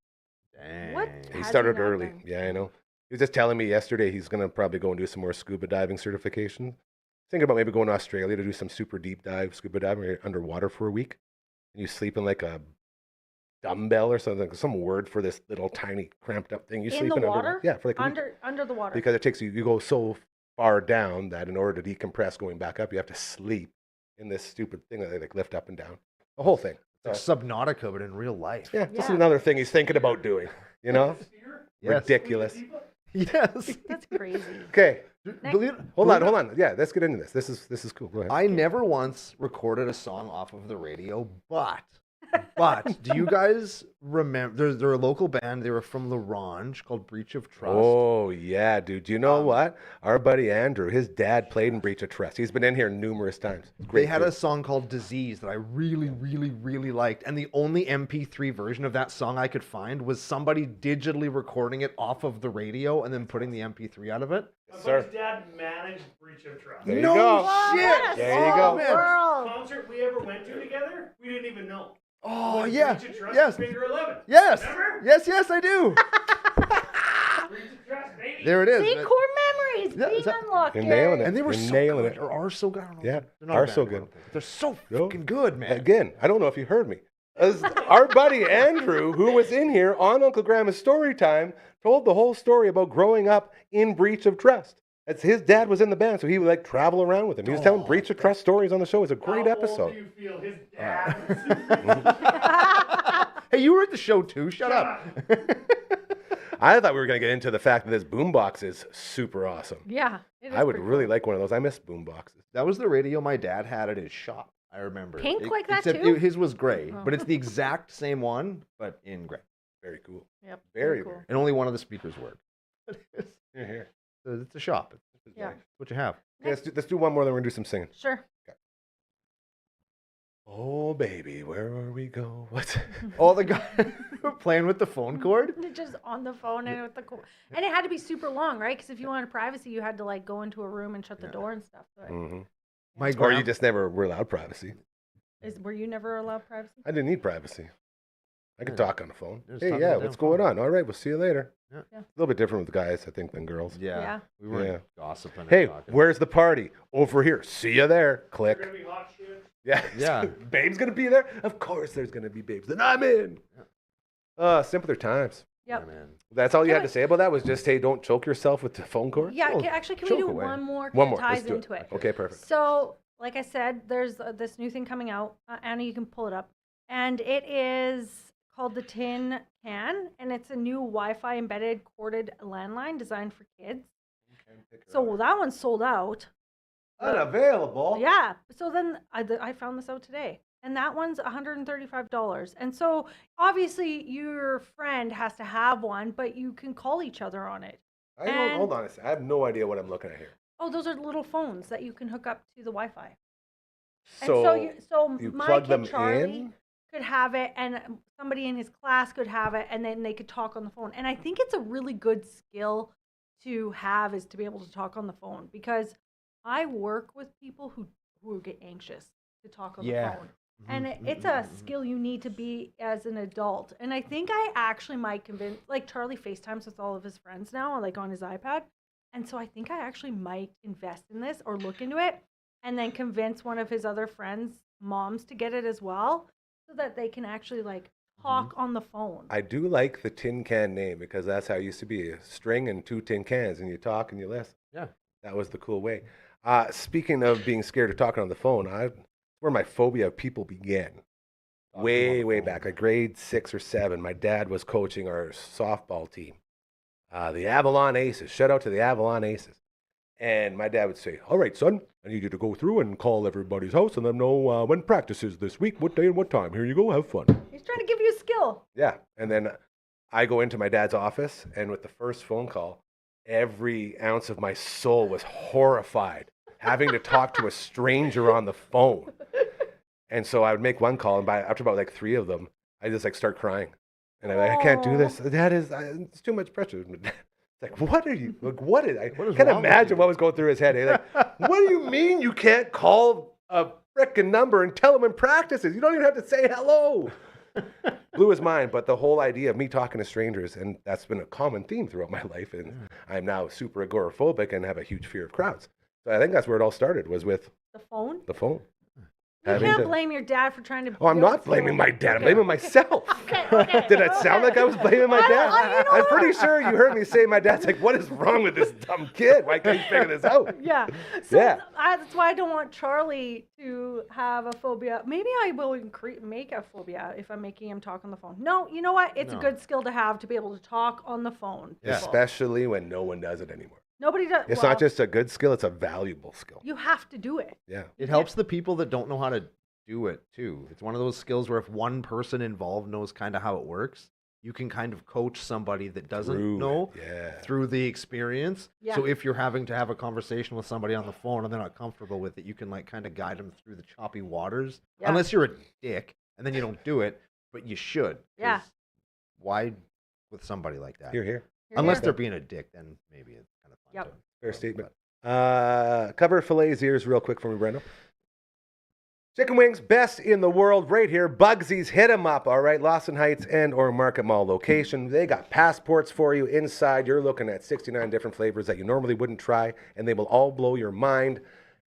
Dang. What? He How'd you started not early. then? Yeah, I know. He was just telling me yesterday he's going to probably go and do some more scuba diving certification. Thinking about maybe going to Australia to do some super deep dive scuba diving where you're underwater for a week. And you sleep in like a dumbbell or something, some word for this little tiny cramped up thing. You In sleep the in water? underwater. Yeah, for like a week. Under the water. Because it takes you go so far down that in order to decompress going back up, you have to sleep in this stupid thing that they like lift up and down. The whole thing. Like So, Subnautica, but in real life. yeah, this is Yeah. another thing he's thinking about doing. You know? Yes. Ridiculous. Yes. That's crazy. Okay. Next. Hold on. Yeah, let's get into this. This is cool. Go ahead. I never once recorded a song off of the radio, but do you guys remember? They're a local band. They were from LaRange called Breach of Trust. Oh, yeah, dude. Do you know what? Our buddy Andrew, his dad played in Breach of Trust. He's been in here numerous times. They had a song called Disease that I really, really, really liked. And the only MP3 version of that song I could find was somebody digitally recording it off of the radio and then putting the MP3 out of it. My Sir. buddy's dad managed Breach of Trust. There you No go. shit! What a There you small go. Man. world. Concert we ever went to together, we didn't even know. Oh, It was yeah. Breach of Trust Yes. Finger 11. Yes. Remember? Yes, I do. Breach of Trust, baby. There it is. See, core memories Yeah, being is that- unlocked. You're nailing it. And they were You're so nailing good. it. Or are so good. I don't know. Yeah, They're not are a band so I don't good. think. They're so No. fucking good, man. Again, I don't know if you heard me. As our buddy Andrew, who was in here on Uncle Grandma's story time, told the whole story about growing up in Breach of Trust. It's his dad was in the band, so he would like travel around with him. He was telling Breach of Trust stories on the show. It's a great How episode. old do you feel his dad Hey, you were at the show too. Shut up. I thought we were going to get into the fact that this boombox is super awesome. Yeah. it is I would pretty really cool. like one of those. I miss boomboxes. That was the radio my dad had at his shop. I remember. Pink like that except too? his was gray, Oh. but it's the exact same one, but in gray. Very cool. Yep. Very, cool. very. And only one of the speakers worked. Here, here. It's a shop. It's Yeah. what you have. Okay, let's do one more, then we're going to do some singing. Sure. Oh, baby, where are we go? What? Oh, the guy playing with the phone cord. Just on the phone and with the and it had to be super long, right? Because if you wanted privacy, you had to like go into a room and shut the door and stuff. So hmm My Or grand- you just never were allowed privacy. were you never allowed privacy? I didn't need privacy. I could Yeah. talk on the phone. Just Hey, talk on yeah, the what's damn going phone. on? All right, we'll see you later. Yeah. Yeah. A little bit different with guys, I think, than girls. Yeah. Yeah. We weren't Yeah. gossiping. and Hey, talking. where's the party? Over here. See you there. You're Click. gonna be hot shit. Yeah. Yeah. Babe's going to be there? Of course there's going to be babes. Then I'm in. Simpler times. Yep. Yeah, man. That's all you had Can to say about that was just, hey, don't choke yourself with the phone cord? Yeah. Well, Actually, can we choke do away. one more? 'Cause One it more. Let's ties do into it. Okay, perfect. So, like I said, there's this new thing coming out. Anna, you can pull it up. And it is called the Tin Can. And it's a new Wi-Fi embedded corded landline designed for kids. So that one's sold out. Unavailable. Yeah. So then I found this out today. And that one's $135. And so obviously your friend has to have one, but you can call each other on it. I don't, hold on a second. I have no idea what I'm looking at here. Oh, those are little phones that you can hook up to the Wi-Fi. So, And so you my plug kid them Charlie in? could have it, and somebody in his class could have it, and then they could talk on the phone. And I think it's a really good skill to have, is to be able to talk on the phone, because I work with people who get anxious to talk on Yeah. the phone. And it's a skill you need to be as an adult. And I think I actually might convince, like Charlie FaceTimes with all of his friends now, like on his iPad. And so I think I actually might invest in this or look into it and then convince one of his other friends' moms to get it as well. so that they can actually like talk on the phone. I do like the tin can name because that's how it used to be, a string and 2 tin cans, and you talk and you listen. Yeah. That was the cool way. Speaking of being scared of talking on the phone, where my phobia of people began. Way back, like grade 6 or 7, my dad was coaching our softball team, the Avalon Aces. Shout out to the Avalon Aces. And my dad would say, "All right, son, I need you to go through and call everybody's house and let them know when practice is this week, what day and what time. Here you go, have fun." He's trying to give you a skill. Yeah. And then I go into my dad's office, and with the first phone call, every ounce of my soul was horrified having to talk to a stranger on the phone. And so I would make one call, and after about like 3 of them, I just like start crying. And I'm like, "I can't do this. Dad, it's too much pressure." It's like, what are you, like, what is, I can't imagine what was going through his head. He's like, "What do you mean you can't call a frickin' number and tell them when practice is? You don't even have to say hello." Blew his mind, but the whole idea of me talking to strangers, and that's been a common theme throughout my life, and I'm now super agoraphobic and have a huge fear of crowds. So I think that's where it all started, was with The phone? the phone. You Having can't to- blame your dad for trying to. Oh, I'm build not a blaming phone. my dad. I'm Okay. blaming myself. Okay. Did it sound like I was blaming my I don't- dad? you know I'm what? pretty sure you heard me say my dad's like, "What is wrong with this dumb kid? Why can't you figure this out?" Yeah. So Yeah. that's why I don't want Charlie to have a phobia. Maybe I will make a phobia if I'm making him talk on the phone. No, you know what? It's a good skill to have to be able to talk on the phone. people. Especially when no one does it anymore. Nobody does. It's well, not just a good skill, it's a valuable skill. You have to do it. Yeah. It helps the people that don't know how to do it too. It's one of those skills where if one person involved knows kind of how it works, you can kind of coach somebody that doesn't Through it, know yeah. through the experience. Yeah. So if you're having to have a conversation with somebody on the phone and they're not comfortable with it, you can like kind of guide them through the choppy waters. Yeah. Unless you're a dick and then you don't do it, but you should. 'Cause Yeah. Why with somebody like that? Here, here. Unless Yeah. they're being a dick, then maybe it's kind of fun. Yep. to- Fair statement. Cover fillets ears real quick for me, Brenda. Chicken wings, best in the world right here. Bugsy's, hit them up, all right? Lawson Heights and or Market Mall location. They got passports for you inside. You're looking at 69 different flavors that you normally wouldn't try, and they will all blow your mind.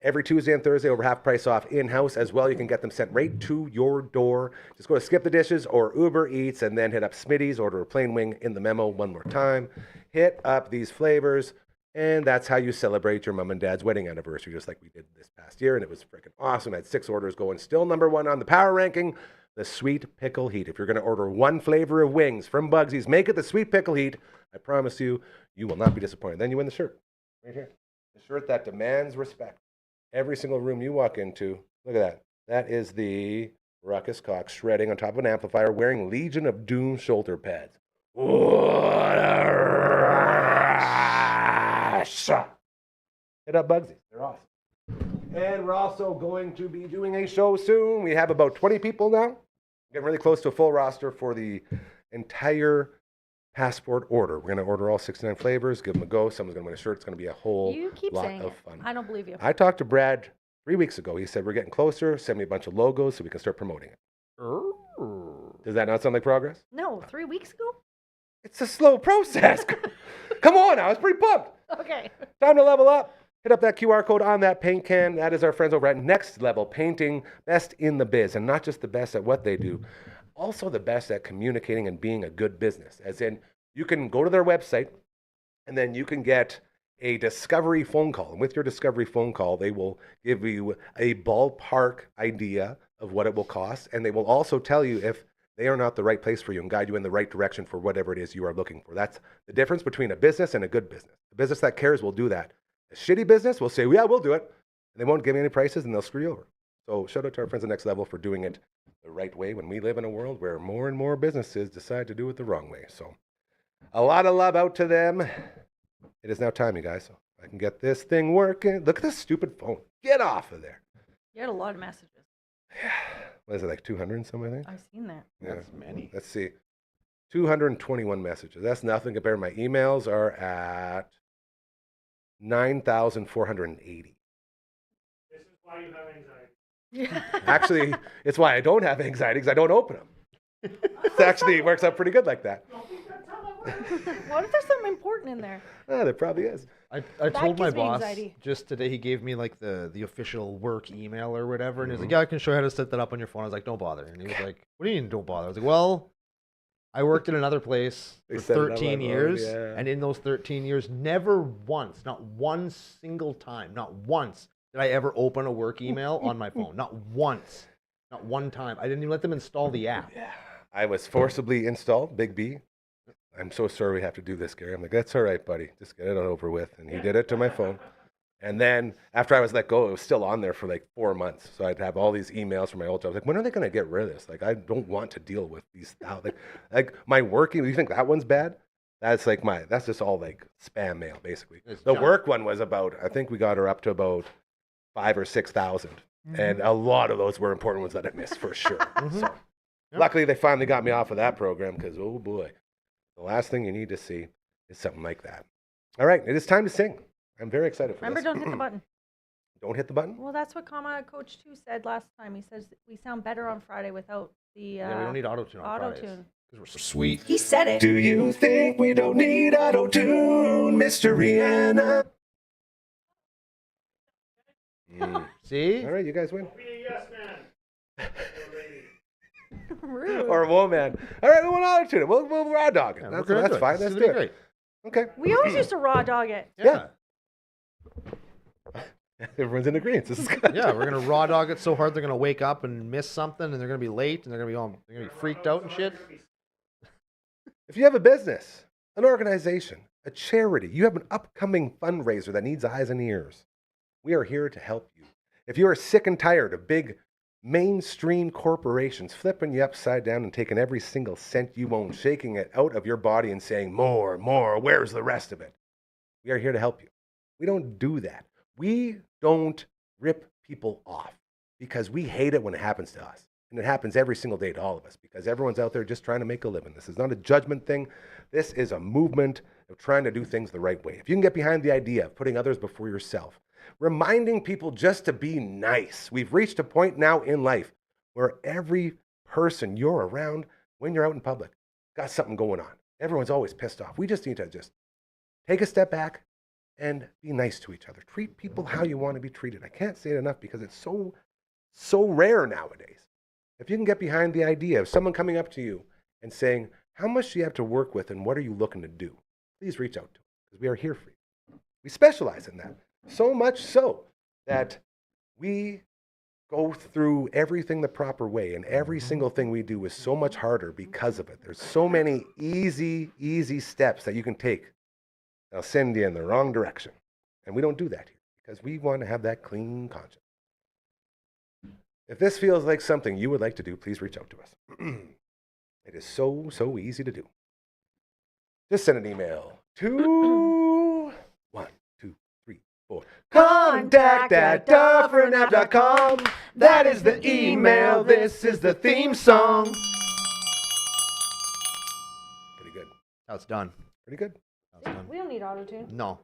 Every Tuesday and Thursday, over half price off in-house as well. You can get them sent right to your door. Just go to Skip the Dishes or Uber Eats and then hit up Smitty's, order a plain wing in the memo one more time. Hit up these flavors, and that's how you celebrate your mom and dad's wedding anniversary, just like we did this past year, and it was freaking awesome. I had 6 orders going. Still number 1 on the power ranking, the Sweet Pickle Heat. If you're going to order one flavor of wings from Bugsy's, make it the Sweet Pickle Heat. I promise you, you will not be disappointed. Then you win the shirt right here. The shirt that demands respect. Every single room you walk into, look at that. That is the Ruckus Cox shredding on top of an amplifier wearing Legion of Doom shoulder pads. What a rush! Hit up Bugsy's. They're awesome. And we're also going to be doing a show soon. We have about 20 people now. Getting really close to a full roster for the entire passport order. We're going to order all 69 flavors, give them a go. Someone's going to win a shirt. It's going to be a whole You keep lot saying of it. fun. I don't believe you. I talked to Brad 3 weeks ago. He said, "We're getting closer. Send me a bunch of logos so we can start promoting it." Does that not sound like progress? No, 3 weeks ago? It's a slow process. Come on, I was pretty pumped. Okay. Time to level up. Hit up that QR code on that paint can. That is our friends over at Next Level Painting, best in the biz, and not just the best at what they do, also the best at communicating and being a good business. As in, you can go to their website, and then you can get a discovery phone call. And with your discovery phone call, they will give you a ballpark idea of what it will cost, and they will also tell you if they are not the right place for you and guide you in the right direction for whatever it is you are looking for. That's the difference between a business and a good business. The business that cares will do that. A shitty business will say, "Yeah, we'll do it." And they won't give you any prices, and they'll screw you over. So shout out to our friends at Next Level for doing it the right way when we live in a world where more and more businesses decide to do it the wrong way. So a lot of love out to them. It is now time, you guys. So I can get this thing working. Look at this stupid phone. Get off of there. You had a lot of messages. What is it, like 200 and something, I think? I've seen that. Yeah. That's many. Let's see. 221 messages. That's nothing compared to my emails are at 9,480. This is why you have anxiety. Yeah. Actually, it's why I don't have anxiety because I don't open them. It actually works out pretty good like that. Don't think that's how that What if there's something important in there? There probably is. I told my gives me boss anxiety. just today. He gave me like the official work email or whatever, and he's Mm-hmm. like, "Yeah, I can show you how to set that up on your phone." I was like, "Don't bother." And he was like, "What do you mean, don't bother?" I was like, "Well, I worked in another place They for set it up 13 on my phone, years, yeah. and in those 13 years, never once, not one single time, not once did I ever open a work email on my phone. Not once, not one time. I didn't even let them install the app." I was forcibly installed, Big B. I'm so sorry we have to do this, Gary. I'm like, that's all right, buddy. Just get it over with. And he did it to my phone. And then after I was let go, it was still on there for like 4 months. So I'd have all these emails from my old job. Like, when are they going to get rid of this? Like, I don't want to deal with these. Like my working, you think that one's bad? That's like that's just all like spam mail, basically. It's The junk. work one was about, I think we got her up to about 5,000 or 6,000. And a lot of those were important ones that I missed for sure. So luckily, they finally got me off of that program because, oh boy, the last thing you need to see is something like that. All right, it is time to sing. I'm very excited for Remember, this. don't hit the button. Don't hit the button? Well, that's what Coach 2 said last time. He says we sound better on Friday without the Yeah, we don't need auto-tune on Fridays. auto-tune. Because we're so sweet. He said it. Do you think we don't need auto-tune, Mr. Rihanna? See? All right, you guys win. Be a yes man. Rude. Or woman. All right, we want auto-tune it. We'll raw dog it. Yeah, that's we're gonna do fine. This Let's is do gonna be it. Okay. We always used to raw dog it. Yeah. Everyone's in agreement. This is good. Yeah, we're gonna raw dog it so hard they're gonna wake up and miss something, and they're gonna be late, and they're gonna be freaked out and shit. If you have a business, an organization, a charity, you have an upcoming fundraiser that needs eyes and ears, we are here to help you. If you are sick and tired of big mainstream corporations flipping you upside down and taking every single cent you own, shaking it out of your body and saying, more, where's the rest of it? We are here to help you. We don't do that. We don't rip people off because we hate it when it happens to us. And it happens every single day to all of us because everyone's out there just trying to make a living. This is not a judgment thing. This is a movement of trying to do things the right way. If you can get behind the idea of putting others before yourself, reminding people just to be nice. We've reached a point now in life where every person you're around when you're out in public got something going on. Everyone's always pissed off. We just need to just take a step back and be nice to each other. Treat people how you want to be treated. I can't say it enough because it's so rare nowadays. If you can get behind the idea of someone coming up to you and saying, how much do you have to work with and what are you looking to do? Please reach out to us because we are here for you. We specialize in that. So much so that we go through everything the proper way, and every single thing we do is so much harder because of it. There's so many easy steps that you can take that'll send you in the wrong direction. And we don't do that here because we want to have that clean conscience. If this feels like something you would like to do, please reach out to us. It is so easy to do. Just send an email to 1, 2, 3, 4. Contact@dufferinave.com. That is the email. This is the theme song. Pretty good. That's done. Pretty good. That's done. We don't need auto-tune. No.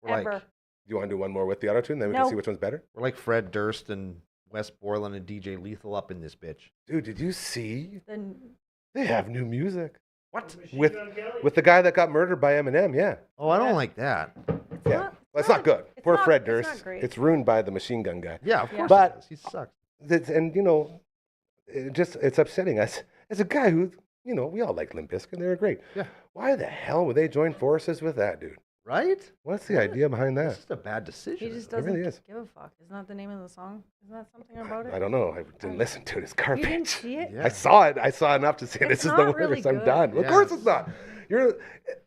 We're Ever. like Do you want to do one more with the auto-tune? Then we can No. see which one's better. we're like Fred Durst and Wes Borland and DJ Lethal up in this bitch. Dude, did you see? Then They have new music. What? With the guy that got murdered by Eminem, yeah. Oh, I don't like that. it's Yeah. not. Well, it's not good. It's Poor not- Fred it's Durst. not great. It's ruined by the machine gun guy. Yeah, of Yeah. course. But- it is. He sucks. And, you know, it's upsetting us. As a guy who, you know, we all like Limp Bizkit. They were great. Yeah. Why the hell would they join forces with that, dude? Right? What's the idea behind It's that? just a bad He decision. just It really doesn't is. give a fuck. Isn't that the name of the song? Isn't that something about it? I don't know. I didn't listen to it. It's You didn't garbage. see it? Yeah. I saw it. I saw enough to say It's this is not the worst. really I'm good. done. Of Yeah, course it's it's- not.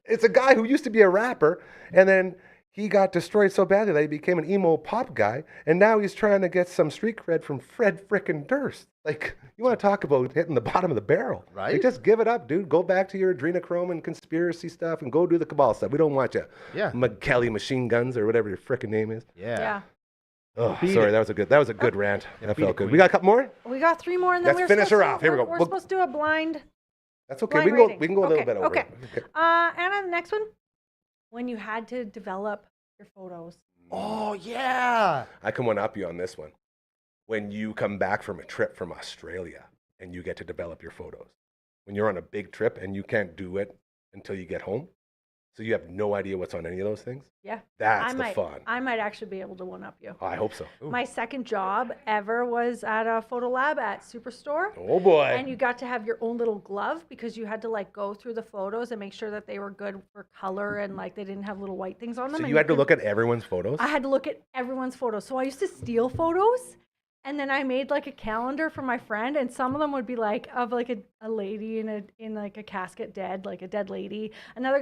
It's a guy who used to be a rapper, and then he got destroyed so badly that he became an emo pop guy, and now he's trying to get some street cred from Fred frickin' Durst. Like, you want to talk about hitting the bottom of the barrel. Right? Like, just give it up, dude. Go back to your adrenochrome and conspiracy stuff and go do the cabal stuff. We don't want you. Yeah. McKelly Machine Guns or whatever your frickin' name is. Yeah. Yeah. Oh, Beat sorry, it. that was a good rant. Yeah, That beat felt it, good. Queen. We got a couple more? We got 3 more, and then Let's we're finish her supposed to- off. Here we go. We're We'll- supposed to do a blind. That's okay. Blind We can go. rating. We can go a little Okay, bit over. okay. Okay. Anna, the next one. When you had to develop your photos. Oh, yeah. I can one up you on this one. When you come back from a trip from Australia and you get to develop your photos. When you're on a big trip and you can't do it until you get home. So you have no idea what's on any of those things. Yeah. That's the fun. I might actually be able to one up you. Oh, I hope so. My second job ever was at a photo lab at Superstore. Oh boy. And you got to have your own little glove because you had to like go through the photos and make sure that they were good for color and like they didn't have little white things on them. So and you had to look at everyone's photos? I had to look at everyone's photos. So I used to steal photos. And then I made like a calendar for my friend, and some of them would be like of like a lady in like a casket dead, like a dead lady. Another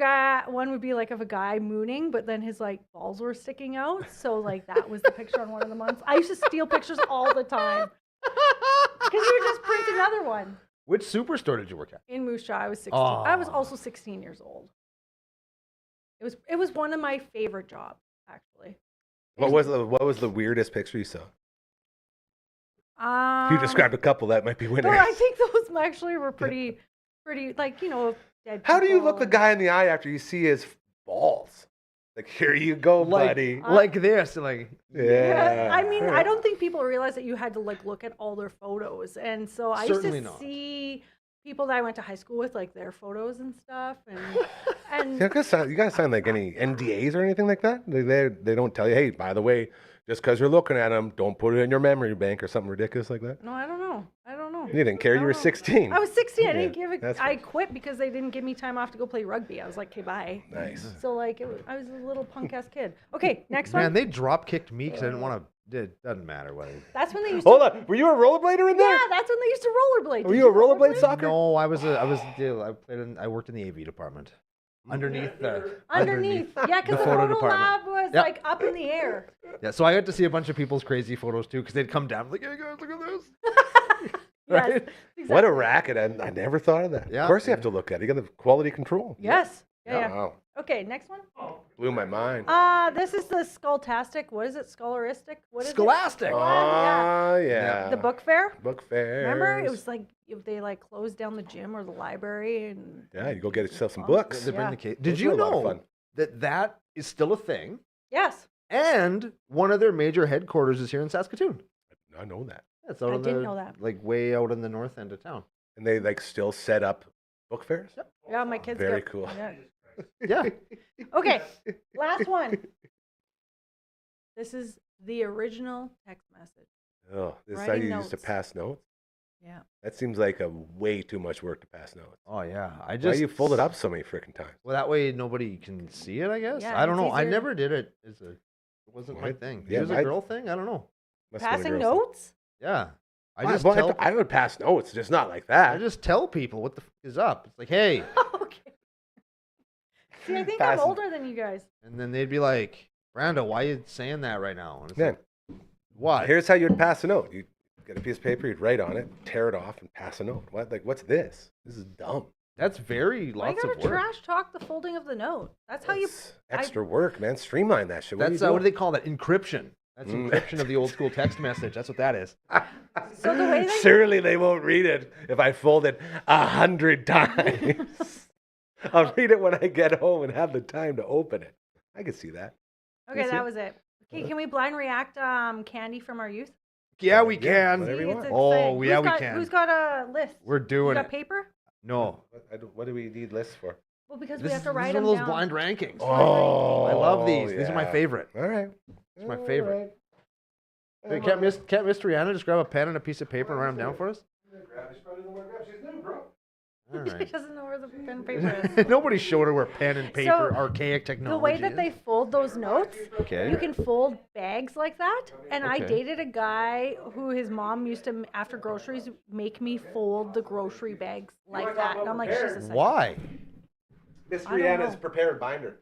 one would be like of a guy mooning, but then his like balls were sticking out. So like that was the picture on one of the months. I used to steal pictures all the time because you would just print another one. Which superstore did you work at? In Moose Jaw, I was 16. Oh. I was also 16 years old. It was one of my favorite jobs, actually. What was the weirdest picture you saw? If you described a couple, that might be winners. Well, I think those actually were pretty like, you know, dead How do you people look the and- guy in the eye after you see his balls? Like, here you go, buddy. Like this, like Yeah. I mean, I don't think people realize that you had to like look at all their photos, and so I Certainly used to not. see people that I went to high school with, like their photos and stuff, and You guys sign like any NDAs or anything like that? They don't tell you, hey, by the way, just because you're looking at them, don't put it in your memory bank or something ridiculous like that. no, I don't know. You didn't care. I You were don't know. 16. I was 16. I Yeah, didn't give that's I fine. quit because they didn't give me time off to go play rugby. I was like, okay, bye. Nice. So like, I was a little punk ass kid. Okay, next man, one. they drop kicked me because I didn't want to. It doesn't matter what. That's when they used Hold to. on. Were you a rollerblader in there? Yeah, that's when they used to rollerblade. Were Did you a rollerblade soccer? No, I worked in the AV department. Underneath the Underneath. Yeah, because the photo photo department. lab was Yep. like up in the air. Yeah, so I got to see a bunch of people's crazy photos too, because they'd come down like, "Hey guys, look at this!" Yes, Right? exactly. What a racket. I never thought of that. Yeah. Of course you have to look at it. You got the quality control. Yes. Yeah. Wow. Okay, next one. Blew my mind. This is the Skulltastic. What is it? Scholaristic? What is Scholastic. it? Oh, yeah. The book fair. Book fair. Remember? It was like if they like closed down the gym or the library and Yeah, you go get yourself some books. They bring Yeah. the case. Those Did you were a lot of know fun. that is still a thing? yes. And one of their major headquarters is here in Saskatoon. I know that. It's out I on didn't the, know that. like way out in the north end of town. And they like still set up book fairs? Yeah, my kids. Very get- cool. Yeah. Yeah. Okay, last one. This is the original text message. Oh, this is how Writing you used to notes. pass notes? Yeah. That seems like a way too much work to pass notes. Oh yeah. I Why just you fold it up so many freaking times? Well, that way nobody can see it. I guess. Yeah, I don't it's know. I easier. never did it. It wasn't my What? thing. Yeah, it was a my- girl thing. I don't know. Must have been a Passing girl's thing. notes? Yeah. I Why- just well, tell. I would pass notes, just not like I that. just tell people what the is up. It's like, hey, Okay. See, I think Passing- I'm older than you guys. and then they'd be like, Brando, why are you saying that right now? And it's Man, like, what? here's how you'd pass a note. You'd get a piece of paper, you'd write on it, tear it off, and pass a note. What? Like, what's this? This is dumb. That's very Why you lots gotta of work. trash talk the folding of the note? That's how you. It's extra work, man. Streamline that shit. That's are you what do they call that? Encryption. That's Mm. encryption of the old school text message. That's what that is. So the way they. Surely they won't read it if I fold it 100 times. I'll read it when I get home and have the time to open it. I can see that. Okay, that was it. Okay, can we blind react candy from our youth? Yeah, we Yeah, can. whatever you See, want. it's Oh, exciting. yeah, Who's we got- can. Who's got a list? We're You doing got it. paper? No. What do we need lists for? Well, because This we have is to write one them of those down. blind rankings. Oh, I love these. These are my yeah. favorite. All right. It's my favorite. Hey, can't Miss Rihanna just grab a pen and a piece of paper and write them down for us? All He right. doesn't know where the pen and paper is. Nobody showed her where pen and paper, So, archaic technology The way that is. they fold those notes, Okay. you can fold bags like that. And I Okay. dated a guy who his mom used to, after groceries, make me fold the grocery bags like that. And I'm like, she's a psycho. Why? Miss I don't Rihanna's know. prepared binder.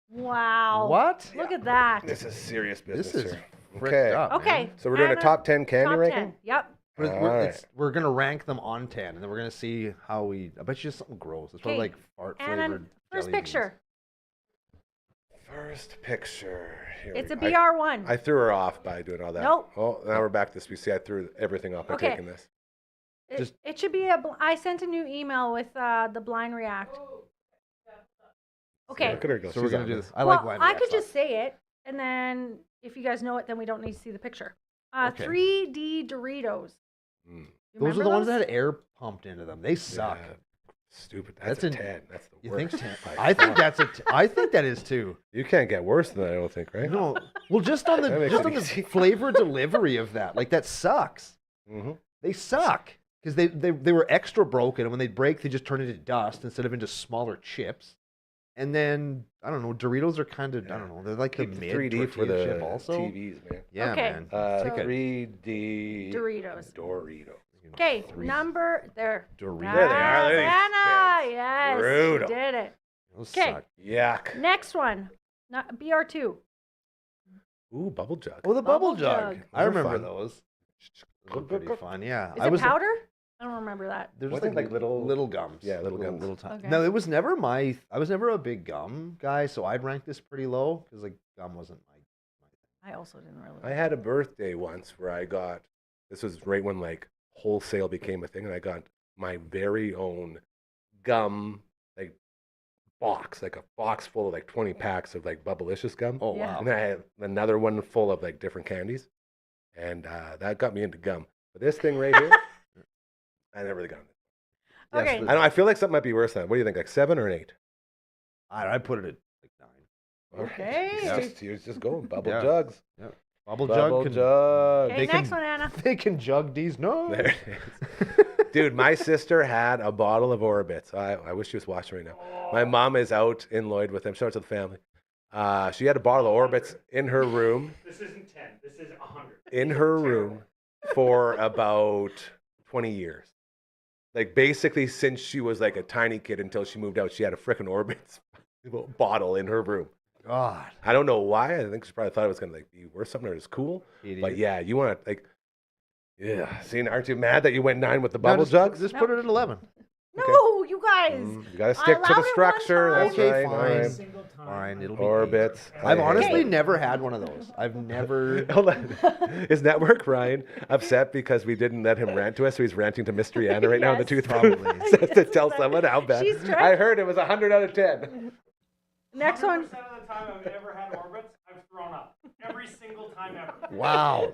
Wow. What? Look at that. This is serious business This is here. fricked Okay. up, man. Okay. So we're doing a Anna, top 10 candy top ranking? 10. Yep. We're gonna rank them on 10, and then we're gonna see how we. I bet you it's something gross. It's probably Okay. like fart Anna, flavored. first jelly beans. picture. First picture. Here It's we a go. BR1. I threw her off by doing all that. Nope. Oh, now we're back to this. You see, I threw everything off by Okay. taking this. It should be I sent a new email with the blind react. Okay. Look at her go. So we're She's gonna on do this. this. I like well, blind I could reacts, just say it, and then if you guys know it, then we don't need to see the picture. Okay. 3D Doritos. Mm. You Those are remember the ones those? that had air pumped into them. They suck. Yeah. Stupid. That's That's a an- 10. That's the You worst. think 10? by I think far. that's I think that is too. You can't get worse than that, I don't think, right? No, well, just on That the makes just it on the easy. flavor delivery of that, like that sucks. Mm-hmm. They suck because they were extra broken, and when they break, they just turn into dust instead of into smaller chips. And then I don't know, Doritos are kind of I don't know, they're like Keep the the mid 3D for tortilla the chip also. TVs, man. Yeah, Okay. man. So- 3D Doritos. Doritos. Okay, number there. Doritos. There they are. Look at Anna, these yes, you Brutal. did it. Those Okay. suck. Yuck. Next one, BR2. Ooh, bubble jug. Oh, the bubble Bubble jug. jug. I Those are remember fun. those. Those were pretty fun. Yeah, Is it powder? I don't remember that. They're just Wasn't it like like little gums. Yeah, little gums. Little tiny. Okay. No, it was never my. I was never a big gum guy, so I'd rank this pretty low because like gum wasn't my. I also didn't really. I had a birthday once where I got, this was right when like wholesale became a thing, and I got my very own gum, like box, like a box full of like 20 packs of like Bubblicious gum. Oh Yeah. wow. And I had another one full of like different candies. And that got me into gum. But this thing right here, I never really got it. Yes, Okay. the- I know, I feel like something might be worse than that. What do you think, like 7 or an 8? I'd put it at like 9. All right. Okay. You're just going bubble Yeah. jugs. Bubble Bubble jug. jug. Okay, they next can- one, Anna. They can jug these. No. There it is. Dude, my sister had a bottle of Orbits. I wish she was watching right now. My mom is out in Lloyd with them. Shout out to the family. She had a bottle of Orbits in her room. This isn't 10. This is 100. In her room for about 20 years. Like basically since she was like a tiny kid until she moved out, she had a frickin' Orbits bottle in her room. God. I don't know why. I think she probably thought it was gonna like be worth something or it's cool. But yeah, you want to like, yeah. See, aren't you mad that you went 9 with the bubble jugs? Just put it at 11. No, you guys. You gotta stick to allow the it one structure. time. That's Okay, right. fine. All right. Single time. Fine, it'll be Orbits. I've I honestly hate it. never had one of those. I've never. Hold on. Is Network Ryan upset because we didn't let him rant to us? So he's ranting to Mystery Anna right now in the Yes. tooth Probably. Says to tell someone how bad. She's trying- I heard it was 100 out of 10. Next 100% one. of the time I've ever had Orbits, I've thrown up. Every single time ever. Wow.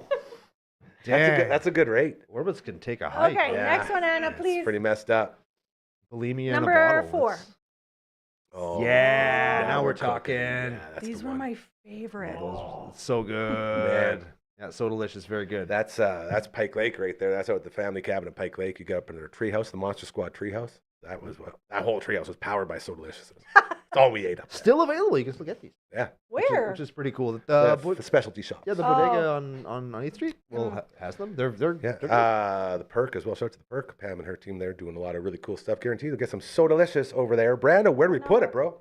Dang. That's a good rate. Orbits can take a hike. Okay, Yeah. next one, Anna, It's please. pretty messed up. Bulimia in a Number bottle. 4. That's- Oh, Yeah, now we're cooking. talking. Yeah, that's These the were one. my favorite. So good. Man. Yeah, so delicious. Very good. That's Pike Lake right there. That's out at the family cabin at Pike Lake. You get up in their treehouse, the Monster Squad treehouse. That was that whole treehouse was powered by So Delicious. It's all we ate up there. Still available. You can still get these. Yeah, Where? Which is pretty cool. the specialty shop. Yeah, the Oh. bodega on 8th Street has them. They're Yeah, good. the Perk as well. Shout out to the Perk. Pam and her team there doing a lot of really cool stuff. Guaranteed you'll get some So Delicious over there. Brando, where do we put it, bro?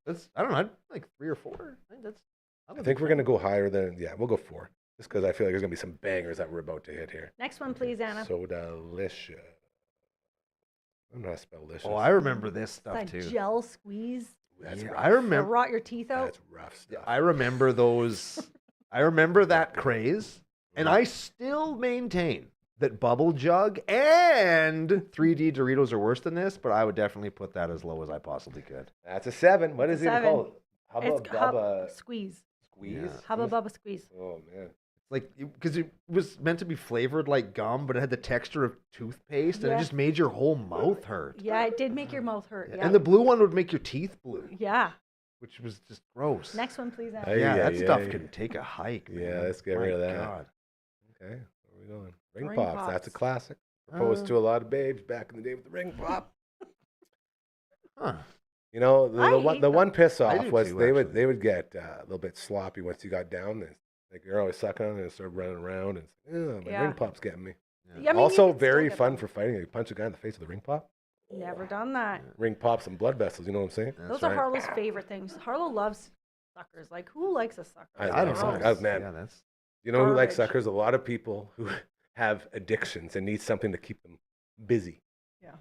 That's, I don't know, like 3 or 4. I think that's. I think we're going to go higher than, we'll go 4. Just because I feel like there's going to be some bangers that we're about to hit here. Next one, please, Anna. So Delicious. I'm not spell delicious. Oh, I remember this stuff That too. gel squeeze. That's Yeah, rough. I remember. Rot your teeth out. That's rough stuff. I remember those. I remember that craze, and I still maintain that Bubble Jug and 3D Doritos are worse than this, but I would definitely put that as low as I possibly could. That's a 7. What is it even 7. called? Hubba It's Bubba squeeze. Squeeze? Yeah. Hubba Bubba squeeze. Oh, man. Like, because it was meant to be flavored like gum, but it had the texture of toothpaste, and Yeah. it just made your whole mouth hurt. Yeah, it did make your mouth hurt. Yeah. And the blue one would make your teeth blue, Yeah. which was just gross. Next one, please, Anna. Ay, Yeah, that ay, stuff ay. can take a hike. Yeah, man. let's get My rid of that. God. Okay, where are we going? Ring, Ring pops. That's a Pops. classic. Proposed Uh, to a lot of babes back in the day with the ring pop. Huh. You know, I the hate one piss I off do was too, they would actually. get a little bit sloppy once you got down. They, like you're always sucking on it and start running around and my Yeah. ring pop's getting me. Yeah, I mean, you Also can still very get fun them. for fighting. You punch a guy in the face with a ring pop. Never done that. Ring pops and blood vessels. You know what I'm saying? That's Those right. are Harlow's favorite things. Harlow loves suckers. Like, who likes a sucker? I don't know. know. Man. Yeah, that's You know who likes Garbage. suckers? A lot of people who have addictions and need something to keep them busy.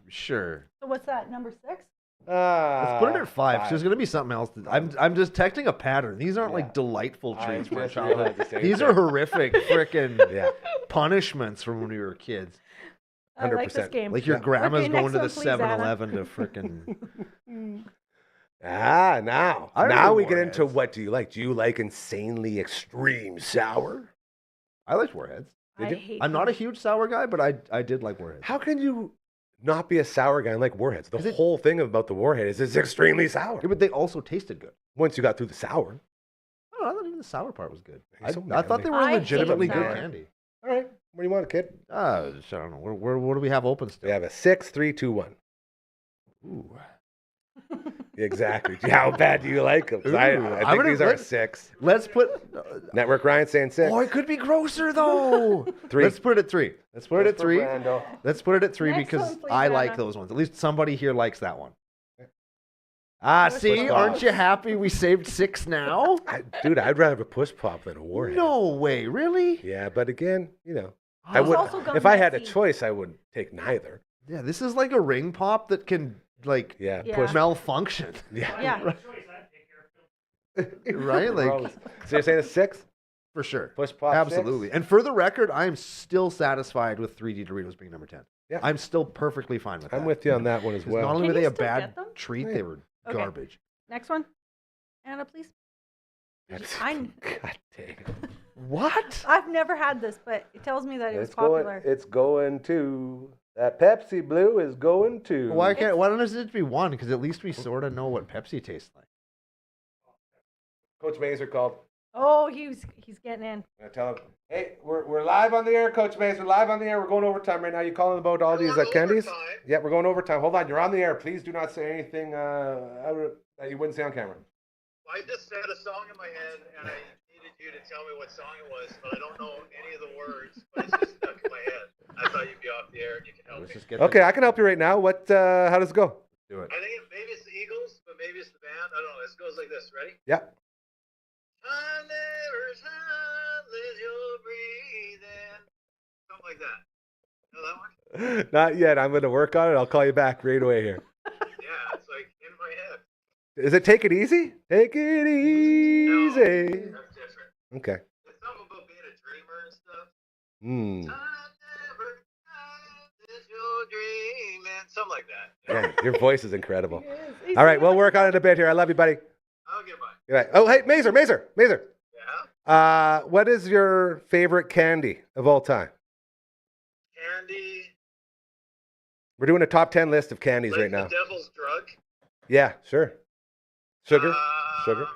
sure. So what's that? Number 6? Let's put it at 5. 'cause there's gonna be something else. I'm just detecting a pattern. These aren't Yeah. like delightful I treats from our just realized childhood. the same These are thing. horrific freaking Yeah. punishments from when we were kids. I like this 100%. game. Like your Yeah. grandma's Okay, going next to the one, please, Anna. 7-Eleven to freaking. Now I now remember we get into Warheads. what do you like? Do you like insanely extreme sour? I liked Warheads. Did I you? hate I'm not a them. huge sour guy, but I did like Warheads. How can you not be a sour guy. I like Warheads. The whole thing about the Warhead is it's extremely sour. Yeah, but they also tasted good. Once you got through the sour. Oh, I thought even the sour part was good. You're so I thought manly. they were I hate legitimately good sour. candy. All right. What do you want, kid? I don't know. What do we have open still? We have a 6, 3, 2, 1. Ooh. Exactly. How bad do you like them? Ooh, I I'm think gonna- these are let's- 6. Let's put. Network Ryan saying 6. Oh, it could be grosser though. 3. Let's put it at 3. Let's put it at 3. Brando. Let's put it at 3 Next because one, please, I like Anna. those ones. At least somebody here likes that one. Ah, Push see, pop. aren't you happy we saved 6 now? Dude, I'd rather have a push pop than a Warhead. No way, really? Yeah, but again, I Oh. would. also got If I had a messy. choice, I would take neither. Yeah, this is like a ring pop that can like Yeah, Yeah. push. malfunction, Yeah, Yeah. Choice, I'd take care of right? Like Gross. So you're saying a 6? for sure, Push pop. absolutely. 6? And for the record, I am still satisfied with 3D Doritos being number 10. Yeah. I'm still perfectly fine with that. I'm with you on that one as 'Cause not well. only Can were they you a still bad get them? treat, Yeah. they were Okay. garbage. Next one. Anna, please. God dang. What? I've never had this, but it tells me that it was popular. It's going to. That Pepsi Blue is going to. Why doesn't it be 1? Because at least we sort of know what Pepsi tastes like. Coach Mazer called. Oh, he's getting in. I tell him, hey, we're live on the air, Coach Mazer. We're live on the air. We're going overtime right now. You calling about all these candies? Yeah, we're going overtime. Hold on, you're on the air. Please do not say anything that you wouldn't say on camera. I just had a song in my head, and I needed you to tell me what song it was, but I don't know any of the words, but it's just stuck in my head. I thought you'd be off the air and you can help Let's me. just get Okay, this- I can help you right now. What? How does it go? do it. I think maybe it's the Eagles, but maybe it's the band. I don't know. It goes like this. Ready? Yeah. I never let you breathe in. Something like that. Know that one? Not yet. I'm going to work on it. I'll call you back right away here. Yeah, it's like in my head. Is it Take It Easy? Take It Easy. That's different. Okay. It's something about being a dreamer and stuff. Hmm. I never let you dream in. Something like that. Yeah, your voice is incredible. He is. He's All right, singing we'll like work on it a bit here. I love you, buddy. Okay, bye. Good night. Oh, hey, Mazer. Yeah? What is your favorite candy of all time? Candy. We're doing a top 10 list of candies Like right now. the devil's drug. Yeah, sure. Sugar? Sugar?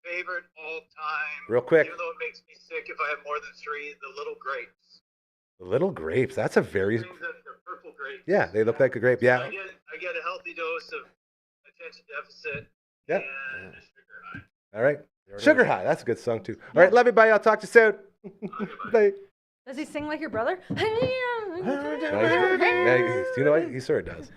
Favorite all time. Real quick. Even though it makes me sick if I have more than 3, the little grapes. Little grapes. That's a very... Things that are purple grapes. Yeah, they look like a grape. I Yeah. get a healthy dose of attention deficit Yeah. and a sugar high. All right. Sugar High. That's a good song, too. All right, love you, buddy. I'll talk to you soon. Bye. Does he sing like your brother? Do you know what? He sort of does.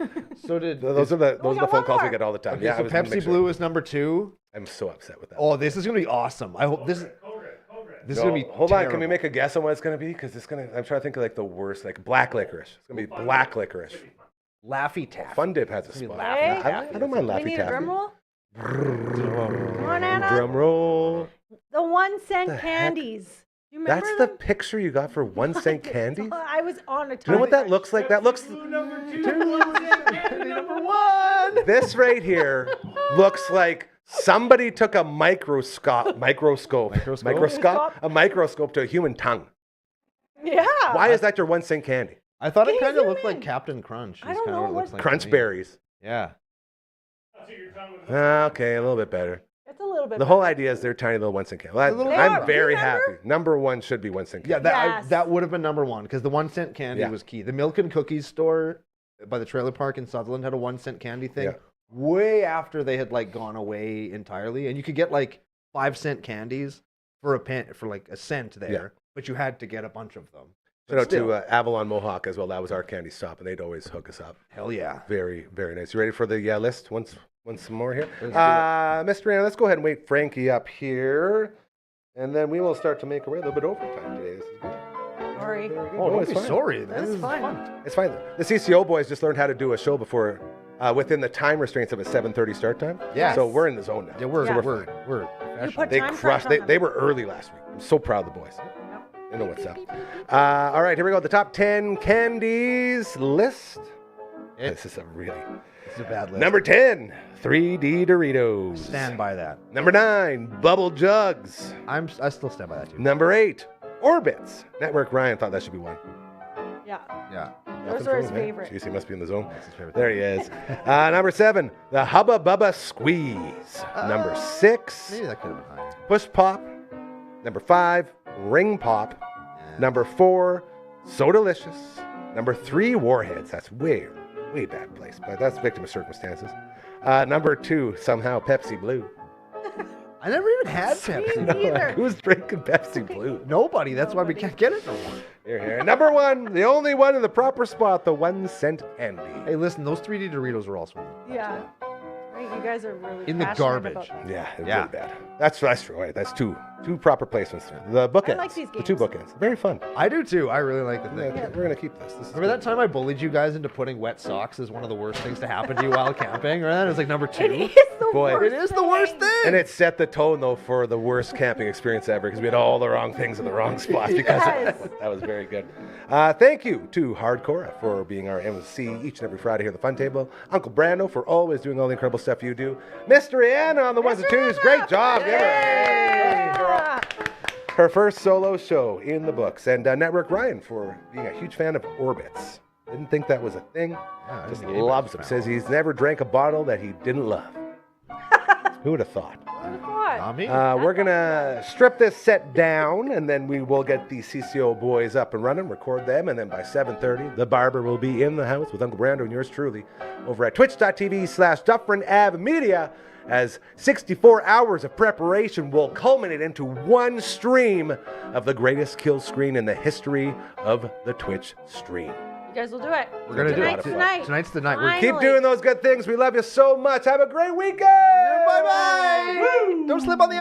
So did Those are the got phone one calls we more. get all the time. okay, Yeah, I so was gonna Pepsi make sure. Blue is number 2. I'm so upset with that. Oh, this is gonna be awesome. I hope this is gonna be. Hold on, can we terrible. make a guess on what it's gonna be? Because it's gonna. I'm trying to think of like the worst, like black licorice. It's gonna be black licorice. Laffy Taffy? Fun Dip has a It's gonna be spot. Laffy Hey. Taffy. I don't mind We Laffy need a Taffy. drum roll. Come on, Anna. Drum roll. The 1 cent The heck? candies. You remember That's the them? picture you got for 1 cent candies. I was on a time. Do you know what that looks like? That looks. number 2. Number 1. This right here looks like somebody took a microscope to a human tongue. Yeah. Why is that your 1 cent candy? I thought Can it you kind of zoom looked like in? Captain Crunch. I is don't kinda know what it what- looks like to Crunch me. berries. Yeah. That's what your tongue was. Okay, a little bit better. It's a little bit. The whole idea is they're tiny little 1 cent candy. Well, little I'm bit. very Do you remember? happy. Number 1 should be 1 cent Yeah, candy. Yes. that would have been number 1 because the 1 cent candy Yeah. was key. The Milk and Cookies store by the trailer park in Sutherland had a 1 cent candy thing Yeah. way after they had like gone away entirely, and you could get like 5-cent candies for like a cent there, Yeah. but you had to get a bunch of them. Shout But out still, to Avalon Mohawk as well. That was our candy stop, and they'd always hook us up. hell yeah. Very, very nice. You ready for the list? Once some more here. Let's do Mr. Anna, let's go ahead and wait Frankie up here, and then we will start to make our way a little bit overtime today. This is good. Sorry. Very good. Oh, No, don't it's be fine. sorry. That's This is fine. fun. It's fine. The CCO boys just learned how to do a show before, within the time restraints of a 7:30 start time. Yeah. So we're in the zone now. Yeah, we're Yeah. we're You professional. put They time crushed. crunch on They them. were early last week. I'm so proud of the boys. Yep. They know what's up. All right, here we go. The top 10 candies list. This is a really It's a bad list. number 10. 3D Doritos. Stand by that. Number 9. Bubble Jugs. I still stand by that too. Number 8. Orbits. Network Ryan thought that should be 1. Yeah. Yeah. Those Nothing are from his him, eh? favorite. Jeez, he must be in the zone. That's his favorite There he is. Number 7, the Hubba Bubba Squeeze. Number 6, Maybe that could have been higher. Push Pop. Number 5, Ring Pop. Number 4, So Delicious. Number 3, Warheads. That's way bad place, but that's victim of circumstances. Number 2, somehow Pepsi Blue. I never even had Pepsi. Me neither. Who's drinking Pepsi Blue? Nobody. That's why we can't get it no more. Here. Number 1, the only one in the proper spot, the 1 cent candy. Hey, listen, those 3D Doritos were also Yeah. Right, you guys are really in the passionate garbage. about- Yeah, it's Yeah. really bad. That's true. Right? That's two proper placements. The bookends. like these The 2 games. bookends. Very fun. I do too. I really like the thing. Yeah, we're gonna keep this. This is Remember that good. time I bullied you guys into putting wet socks as one of the worst things to happen to you while camping? Or that was like number 2. It is the Boy. worst It is the worst thing. And it set the tone though for the worst camping experience ever because we had all the wrong things in the wrong spots because Yes. that was very good. Thank you to Hardcore for being our MC each and every Friday here at the Fun Table. Uncle Brando for always doing all the incredible stuff you do. Miss Rihanna on the ones and twos. Great job. Give her a hand. Yeah. Her first solo show in the books. And Network Ryan for being a huge fan of Orbits. Didn't think that was a thing. I Just didn't think loves anybody them. Says he's never drank a bottle that he didn't love. Who would have thought? Not me. We're going to strip this set down, and then we will get the CCO boys up and running, record them, and then by 7:30, the barber will be in the house with Uncle Brando and yours truly over at twitch.tv/Dufferin Ave Media as 64 hours of preparation will culminate into one stream of the greatest kill screen in the history of the Twitch stream. You guys will do it. We're going to do it. Tonight. Tonight's the night. We're Fine. Keep Finally. doing those good things. We love you so much. Have a great weekend. Bye-bye. Don't slip on the